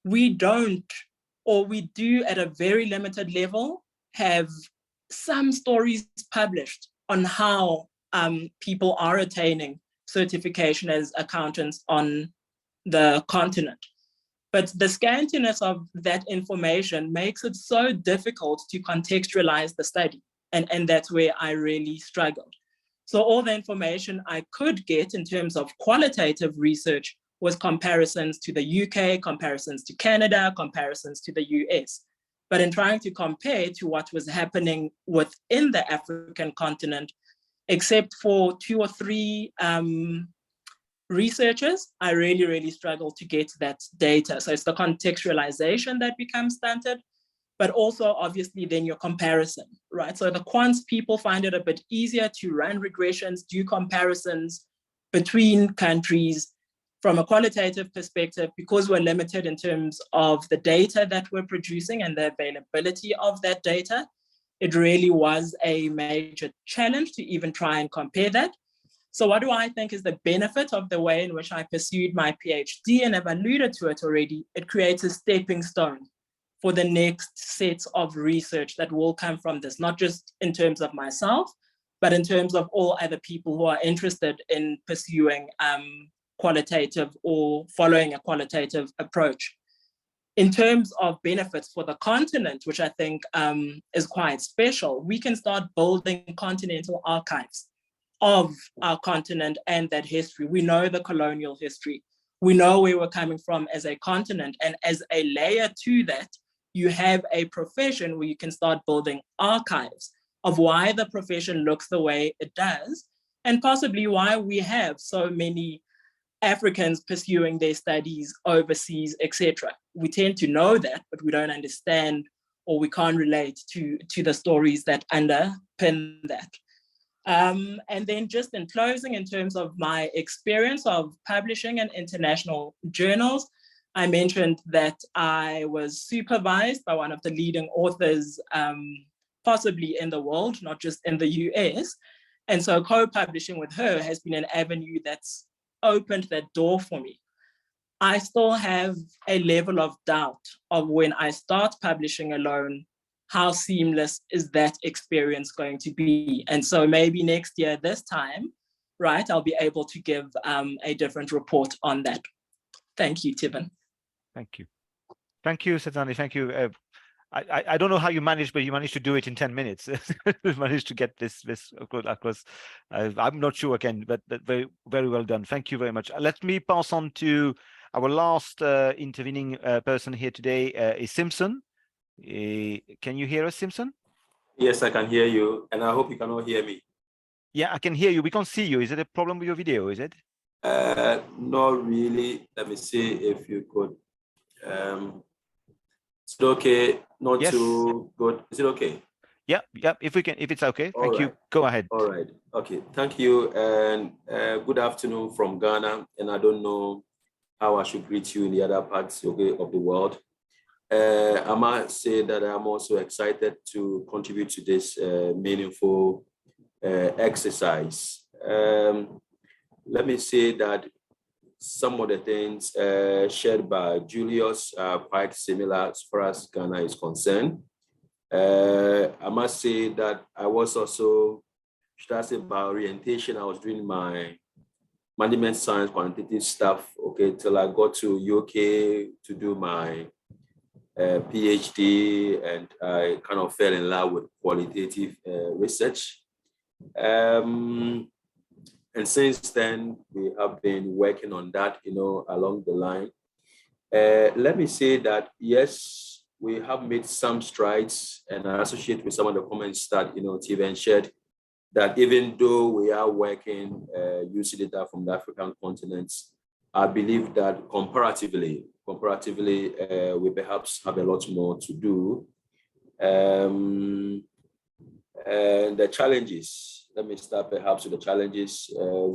We don't, or we do at a very limited level, have some stories published on how people are attaining certification as accountants on the continent. But the scantiness of that information makes it so difficult to contextualize the study. And that's where I really struggled. So all the information I could get in terms of qualitative research was comparisons to the UK, comparisons to Canada, comparisons to the US. But in trying to compare to what was happening within the African continent, except for 2 or 3 researchers, I really, really struggle to get that data. So it's the contextualization that becomes stunted, but also obviously then your comparison, right? So the quants people find it a bit easier to run regressions, do comparisons between countries from a qualitative perspective, because we're limited in terms of the data that we're producing and the availability of that data. It really was a major challenge to even try and compare that. So what do I think is the benefit of the way in which I pursued my PhD? And I've alluded to it already. It creates a stepping stone for the next sets of research that will come from this, not just in terms of myself, but in terms of all other people who are interested in pursuing qualitative or following a qualitative approach. In terms of benefits for the continent, which I think is quite special, we can start building continental archives of our continent and that history. We know the colonial history. We know where we're coming from as a continent. And as a layer to that, you have a profession where you can start building archives of why the profession looks the way it does, and possibly why we have so many Africans pursuing their studies overseas, etc. We tend to know that, but we don't understand, or we can't relate to the stories that underpin that. And then just in closing, in terms of my experience of publishing in international journals, I mentioned that I was supervised by one of the leading authors, possibly in the world, not just in the US. And so co-publishing with her has been an avenue that's opened that door for me. I still have a level of doubt of when I start publishing alone, how seamless is that experience going to be? And so maybe next year, this time, right, I'll be able to give a different report on that. Thank you, Tivan. Thank you. Thank you, Satani. Thank you. I don't know how you managed, but you managed to do it in 10 minutes. You managed to get this across. I'm not sure again, but very, very well done. Thank you very much. Let me pass on to our last intervening person here today, is Simpson. Can you hear us, Simpson? Yes, I can hear you, and I hope you can all hear me. Yeah, I can hear you. We can't see you. Is it a problem with your video? Is it? Not really. Let me see if you could. Is it okay? Not Yes. too good. Is it okay? Yeah, yeah. If it's okay, All thank you. right. Go ahead. All right. Okay. Thank you, and good afternoon from Ghana. And I don't know how I should greet you in the other parts of the world. I might say that I'm also excited to contribute to this meaningful exercise. Let me say that some of the things shared by Julius are quite similar as far as Ghana is concerned. I must say that I was also, should I say by orientation, I was doing my management science quantitative stuff, okay, till I got to UK to do my PhD, and I kind of fell in love with qualitative research. And since then, we have been working on that, along the line. Let me say that, yes, we have made some strides, and I associate with some of the comments that, Tivan shared, that even though we are working using data from the African continents, I believe that comparatively, we perhaps have a lot more to do. And the challenges, let me start perhaps with the challenges,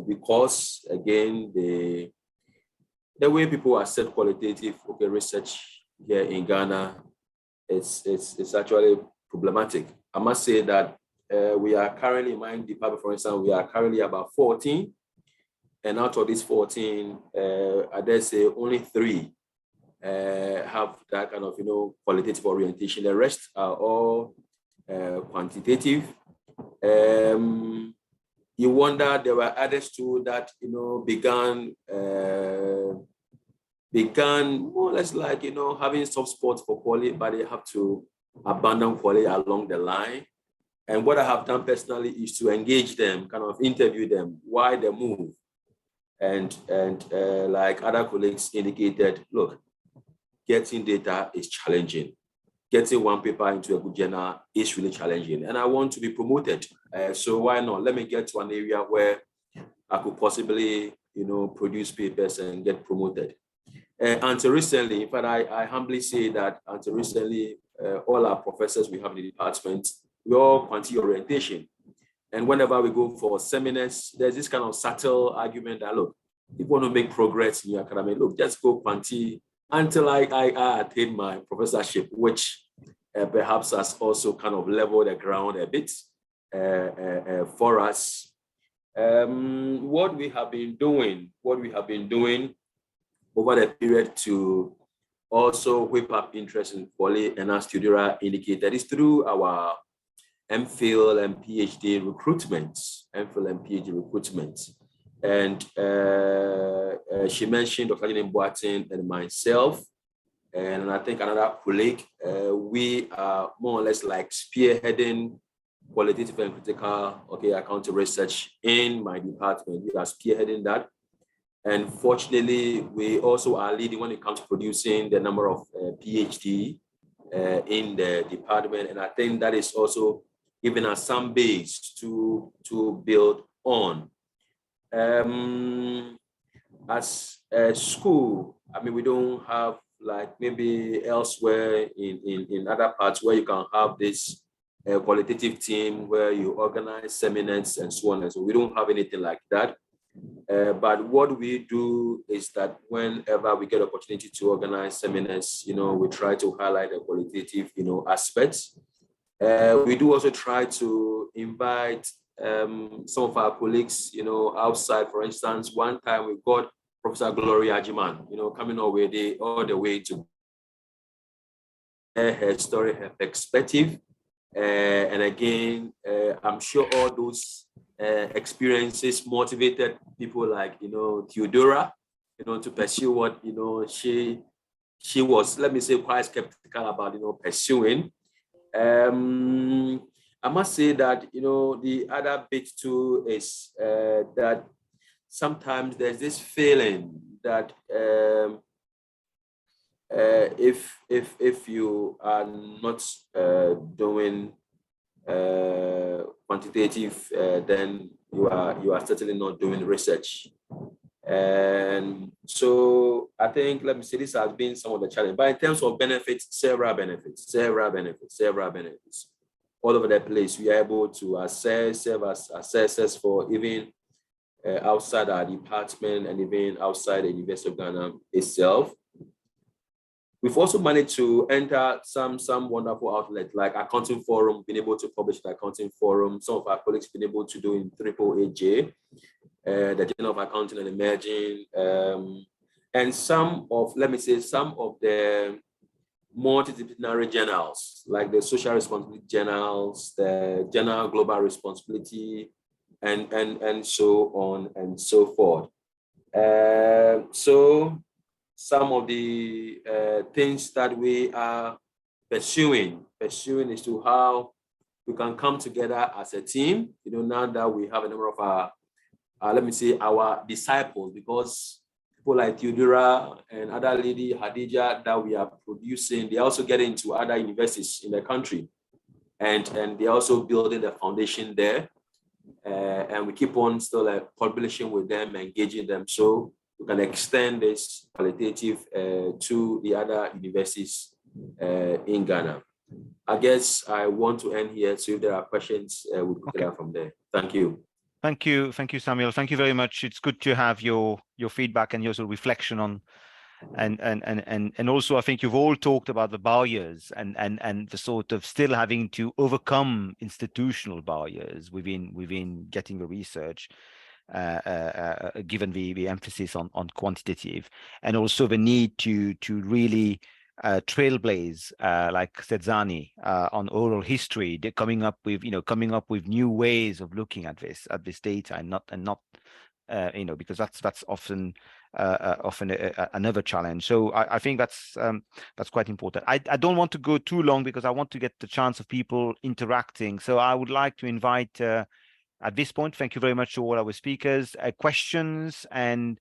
because again, the way people accept qualitative research here in Ghana it's actually problematic. I must say that we are currently in my department, for instance, we are currently about 14. And out of these 14, I dare say only 3 have that kind of, qualitative orientation. The rest are all quantitative. You wonder, there were others too that, began more or less like, having soft spots for quality, but they have to abandon quality along the line. And what I have done personally is to engage them, kind of interview them, why they move. And like other colleagues indicated, look, getting data is challenging. Getting one paper into a good journal is really challenging. And I want to be promoted. So why not? Let me get to an area where I could possibly, produce papers and get promoted. Until recently, in fact, I humbly say that until recently, all our professors we have in the department, we're all quantity orientation. And whenever we go for seminars, there's this kind of subtle argument that, look, if you want to make progress in your academy, look, just go quantity until I attain my professorship, which perhaps has also kind of leveled the ground a bit for us. What we have been doing over the period to also whip up interest in quality, and as Theodora indicated, is through our MPhil and PhD recruitments, And she mentioned Dr. Janine Boateng and myself, and I think another colleague. We are more or less like spearheading qualitative and critical accounting research in my department. We are spearheading that. And fortunately, we also are leading when it comes to producing the number of PhD in the department. And I think that is also giving us some base to build on. As a school, I mean, we don't have like maybe elsewhere in other parts where you can have this qualitative team where you organize seminars and so on and so. We don't have anything like that. But what we do is that whenever we get opportunity to organize seminars, we try to highlight the qualitative, aspects. We do also try to invite some of our colleagues, outside. For instance, one time we got Professor Gloria Ajiman, coming all the way to her story, her perspective. And again, I'm sure all those experiences motivated people like, Theodora, to pursue what, she was, let me say, quite skeptical about, pursuing. I must say that, the other bit too is that sometimes there's this feeling that if you are not doing quantitative, then you are certainly not doing research. And so I think, let me say, this has been some of the challenge. But in terms of benefits, several benefits. All over the place, we are able to serve as assessors for even outside our department and even outside the University of Ghana itself. We've also managed to enter some wonderful outlets like Accounting Forum, been able to publish the Accounting Forum. Some of our colleagues been able to do in AAAJ, the Journal of Accounting and Emerging, and some of the multidisciplinary journals, like the Social Responsibility Journals, the Journal of Global Responsibility, and so on and so forth. So some of the things that we are pursuing is to how we can come together as a team, now that we have a number of our, our disciples, because people like Theodora and other lady Hadija that we are producing, they also get into other universities in the country, and they're also building the foundation there. And we keep on still publishing with them, engaging them, so we can extend this qualitative to the other universities in Ghana. I guess I want to end here. So if there are questions, we'll pick it up from there. Thank you. Thank you, Samuel. Thank you very much. It's good to have your feedback and your sort of reflection and also I think you've all talked about the barriers and the sort of still having to overcome institutional barriers within getting the research, given the emphasis on quantitative, and also the need to really trailblaze, like Sedzani, on oral history. They're coming up with new ways of looking at this data, and not because that's often another challenge. So I think that's quite important. I don't want to go too long because I want to get the chance of people interacting. So I would like to invite at this point, thank you very much to all our speakers, questions and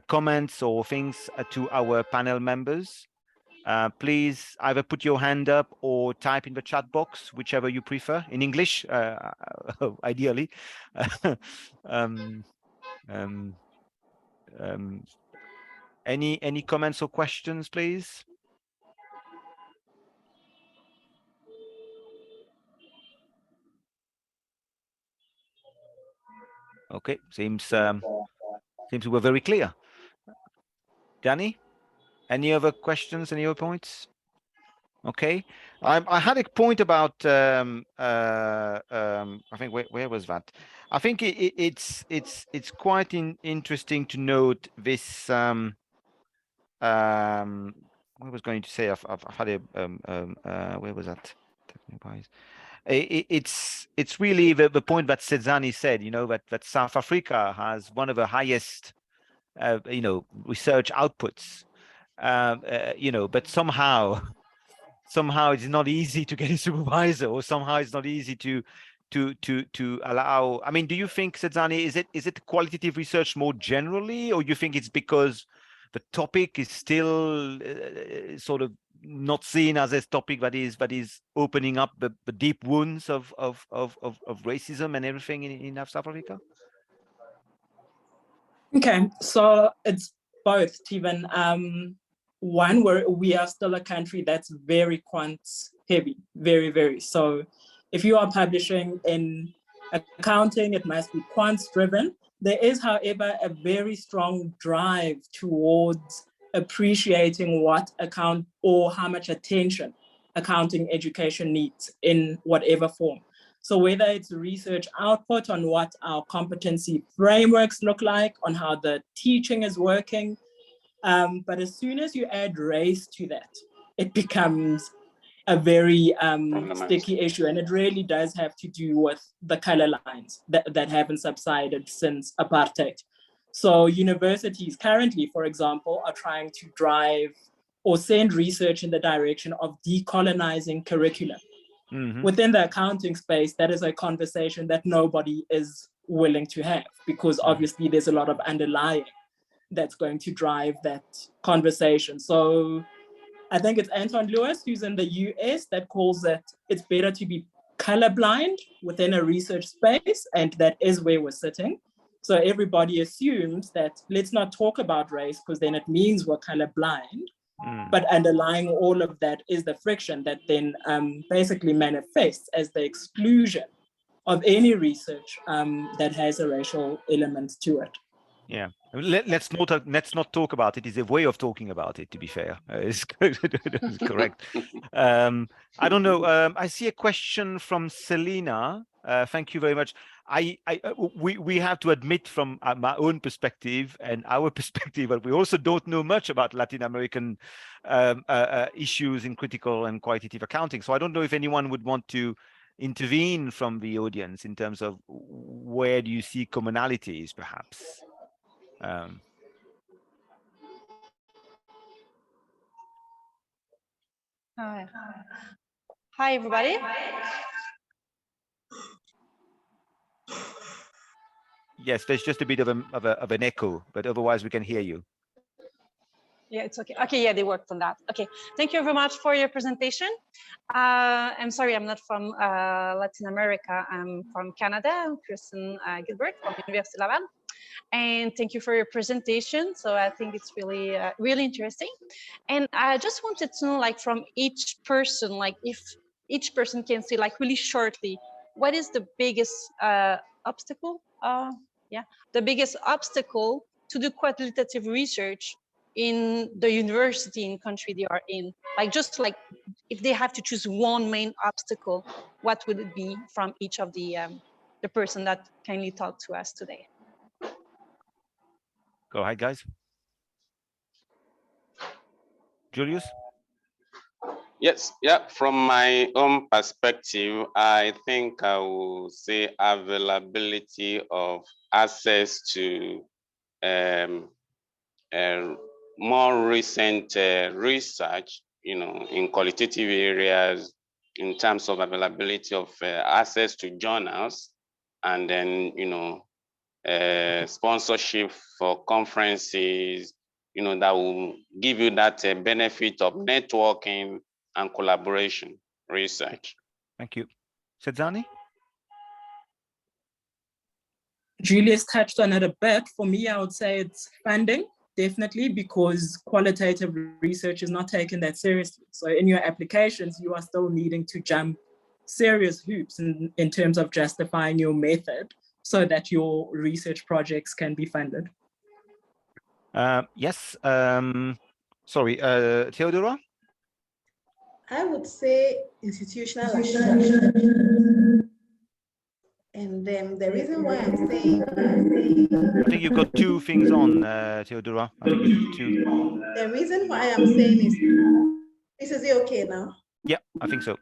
comments or things to our panel members. Please either put your hand up or type in the chat box, whichever you prefer, in English, ideally. Any comments or questions, please? Okay, seems we were very clear. Danny, any other questions, any other points? Okay, I had a point about I think where was that? I think it's quite interesting to note this. What I was going to say, I've had a where was that? It's really the point that Sedzani said, that South Africa has one of the highest research outputs, but somehow it's not easy to get a supervisor, or somehow it's not easy to allow. I mean, do you think, Sedzani, is it qualitative research more generally, or you think it's because the topic is still sort of not seen as a topic that is opening up the deep wounds of racism and everything in South Africa? Okay, so it's both, Stephen. One, where we are still a country that's very quant heavy, very, very. So if you are publishing in accounting, it must be quants driven. There is, however, a very strong drive towards appreciating what account or how much attention accounting education needs in whatever form. So whether it's research output on what our competency frameworks look like, on how the teaching is working, but as soon as you add race to that, it becomes a very sticky issue. And it really does have to do with the color lines that haven't subsided since apartheid. So universities currently, for example, are trying to drive or send research in the direction of decolonizing curriculum. Mm-hmm. Within the accounting space, that is a conversation that nobody is willing to have, because obviously there's a lot of underlying that's going to drive that conversation. So I think it's Anton Lewis, who's in the US, that calls it, it's better to be colorblind within a research space, and that is where we're sitting. So everybody assumes that let's not talk about race, because then it means we're colorblind. But underlying all of that is the friction that then basically manifests as the exclusion of any research that has a racial element to it. Yeah, let's not talk about it. It's a way of talking about it, to be fair. It's correct. I don't know. I see a question from Selena. Thank you very much. We have to admit, from my own perspective and our perspective, that we also don't know much about Latin American issues in critical and qualitative accounting. So I don't know if anyone would want to intervene from the audience in terms of where do you see commonalities, perhaps. Hi, everybody. Yes, there's just a bit of an echo, but otherwise we can hear you. Yeah, it's okay. Okay, yeah, they worked on that. Okay, thank you very much for your presentation. I'm sorry, I'm not from Latin America. I'm from Canada. I'm Kristen Gilbert from Université Laval. And thank you for your presentation. So I think it's really, really interesting. And I just wanted to know, like, from each person, like, if each person can say, like, really shortly, what is the biggest obstacle? The biggest obstacle to do qualitative research in the university in country they are in? Like, just like if they have to choose one main obstacle, what would it be from each of the person that kindly talked to us today? Go ahead, guys. Julius? Yes, yeah, from my own perspective, I think I will say availability of access to more recent research, in qualitative areas, in terms of availability of access to journals, and then, sponsorship for conferences, that will give you that benefit of networking and collaboration research. Thank you. Sedzani? Julius touched on it a bit. For me, I would say it's funding, definitely, because qualitative research is not taken that seriously. So in your applications, you are still needing to jump serious hoops in terms of justifying your method so that your research projects can be funded. Yes. Sorry, Theodora? I would say institutional acceptance. And then the reason why I'm saying I think you've got two things on, Theodora. I think you need to. the reason why I'm saying is it okay now? Yeah, I think so.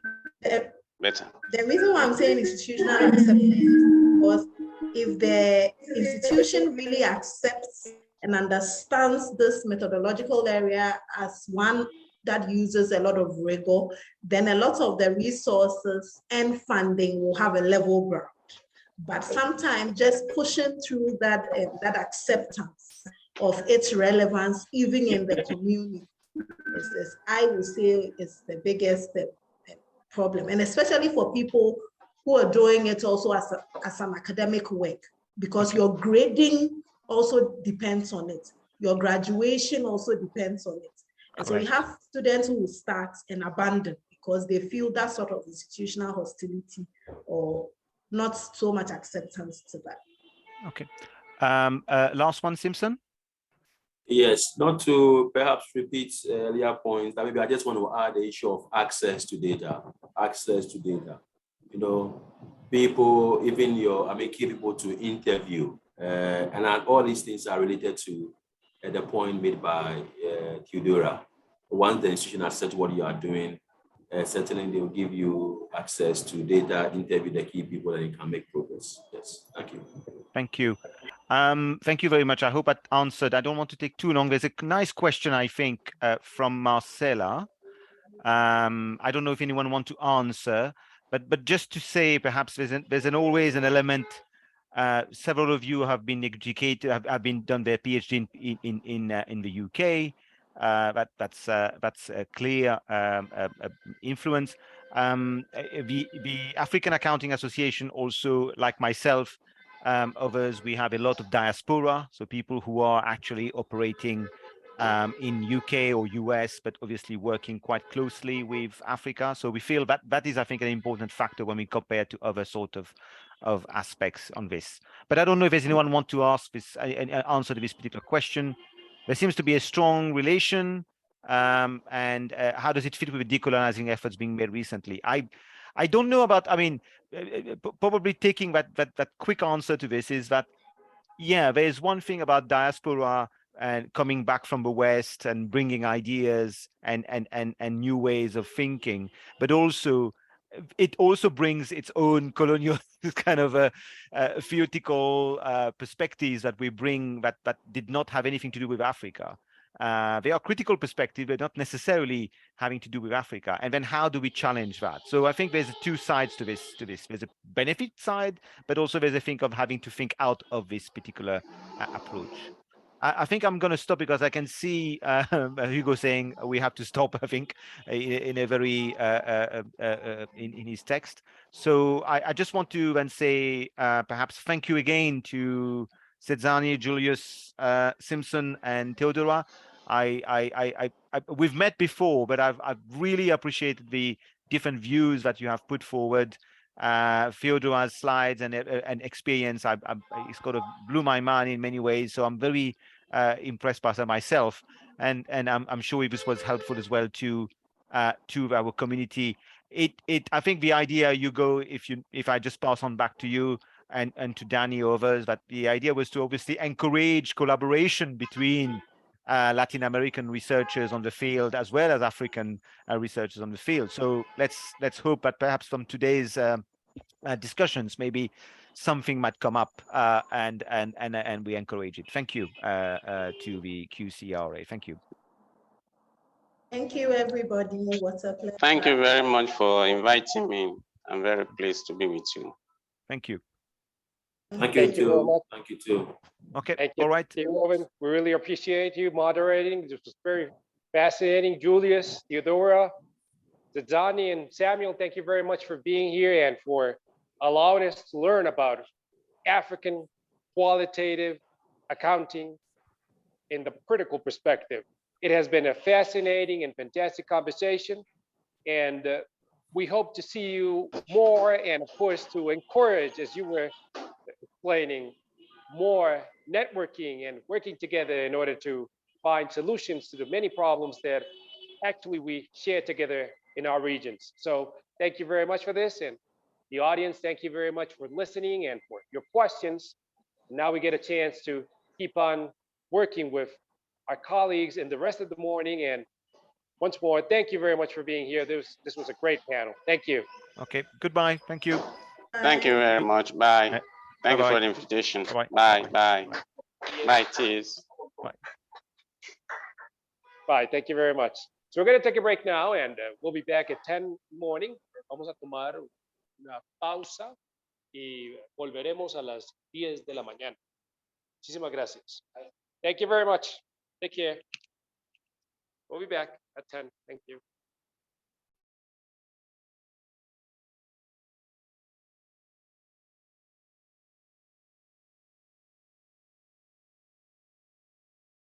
Better. The reason why I'm saying institutional acceptance is because if the institution really accepts and understands this methodological area as one that uses a lot of rigor, then a lot of the resources and funding will have a level ground. But sometimes just pushing through that acceptance of its relevance, even in the community, is I would say is the biggest problem, and especially for people who are doing it also as an academic work, because your grading also depends on it. Your graduation also depends on it. And so you have students who will start and abandon because they feel that sort of institutional hostility or not so much acceptance to that. Okay. Last one, Simpson. Yes, not to perhaps repeat earlier points, that maybe I just want to add the issue of access to data. Access to data. People, even key people to interview, and all these things are related to the point made by Theodora. Once the institution accepts what you are doing, certainly they will give you access to data, interview the key people, and you can make progress. Yes, thank you. Thank you. Thank you very much. I hope I answered. I don't want to take too long. There's a nice question, I think, from Marcella. I don't know if anyone wants to answer, but just to say, perhaps there's always an element. Several of you have been educated, have been done their PhD in the UK. That's a clear influence. The African Accounting Association also, like myself, others, we have a lot of diaspora, so people who are actually operating in UK or US, but obviously working quite closely with Africa. So we feel that is, I think, an important factor when we compare to other sort of aspects on this. But I don't know if there's anyone want to ask this answer to this particular question. There seems to be a strong relation, and how does it fit with the decolonizing efforts being made recently? I don't know about. I mean, probably taking that quick answer to this is that, yeah, there's one thing about diaspora and coming back from the West and bringing ideas and new ways of thinking, but also it also brings its own colonial kind of theoretical perspectives that we bring that did not have anything to do with Africa. They are critical perspectives, but not necessarily having to do with Africa. And then how do we challenge that? So I think there's two sides to this. There's a benefit side, but also there's a thing of having to think out of this particular approach. I think I'm going to stop because I can see Hugo saying we have to stop, I think, in a very in his text. So I just want to then say perhaps thank you again to Sedzani, Julius, Simpson, and Theodora. We've met before, but I've really appreciated the different views that you have put forward. Theodora's slides and experience, it's kind of blew my mind in many ways. So I'm very impressed by myself. and I'm sure this was helpful as well to our community. I think the idea, Hugo, if I just pass on back to you and to Danny or others, that the idea was to obviously encourage collaboration between Latin American researchers on the field as well as African researchers on the field. So let's hope that perhaps from today's discussions, maybe something might come up, and we encourage it. Thank you to the QCRA. Thank you. Thank you, everybody. What's a pleasure. Thank you very much for inviting me. I'm very pleased to be with you. Thank you. Thank you too. Thank you too. Okay. Thank you. All right. Rowan. We really appreciate you moderating. This was very fascinating. Julius, Theodora, Zidani, and Samuel, thank you very much for being here and for allowing us to learn about African qualitative accounting in the critical perspective. It has been a fascinating and fantastic conversation, and we hope to see you more, and of course to encourage, as you were explaining, more networking and working together in order to find solutions to the many problems that actually we share together in our regions. So thank you very much for this, and the audience, thank you very much for listening and for your questions. Now we get a chance to keep on working with our colleagues in the rest of the morning. And once more, thank you very much for being here. This was a great panel. Thank you. Okay. Goodbye. Thank you. Thank you very much. Bye. Thank you Bye-bye. for the invitation. Bye-bye. Bye. Bye. Bye. Cheers. Bye. Thank you very much. So we're going to take a break now, and we'll be back at 10 morning. Vamos a tomar una pausa y volveremos a las 10 de la mañana. Muchísimas gracias. Thank you very much. Take care. We'll be back at 10. Thank you.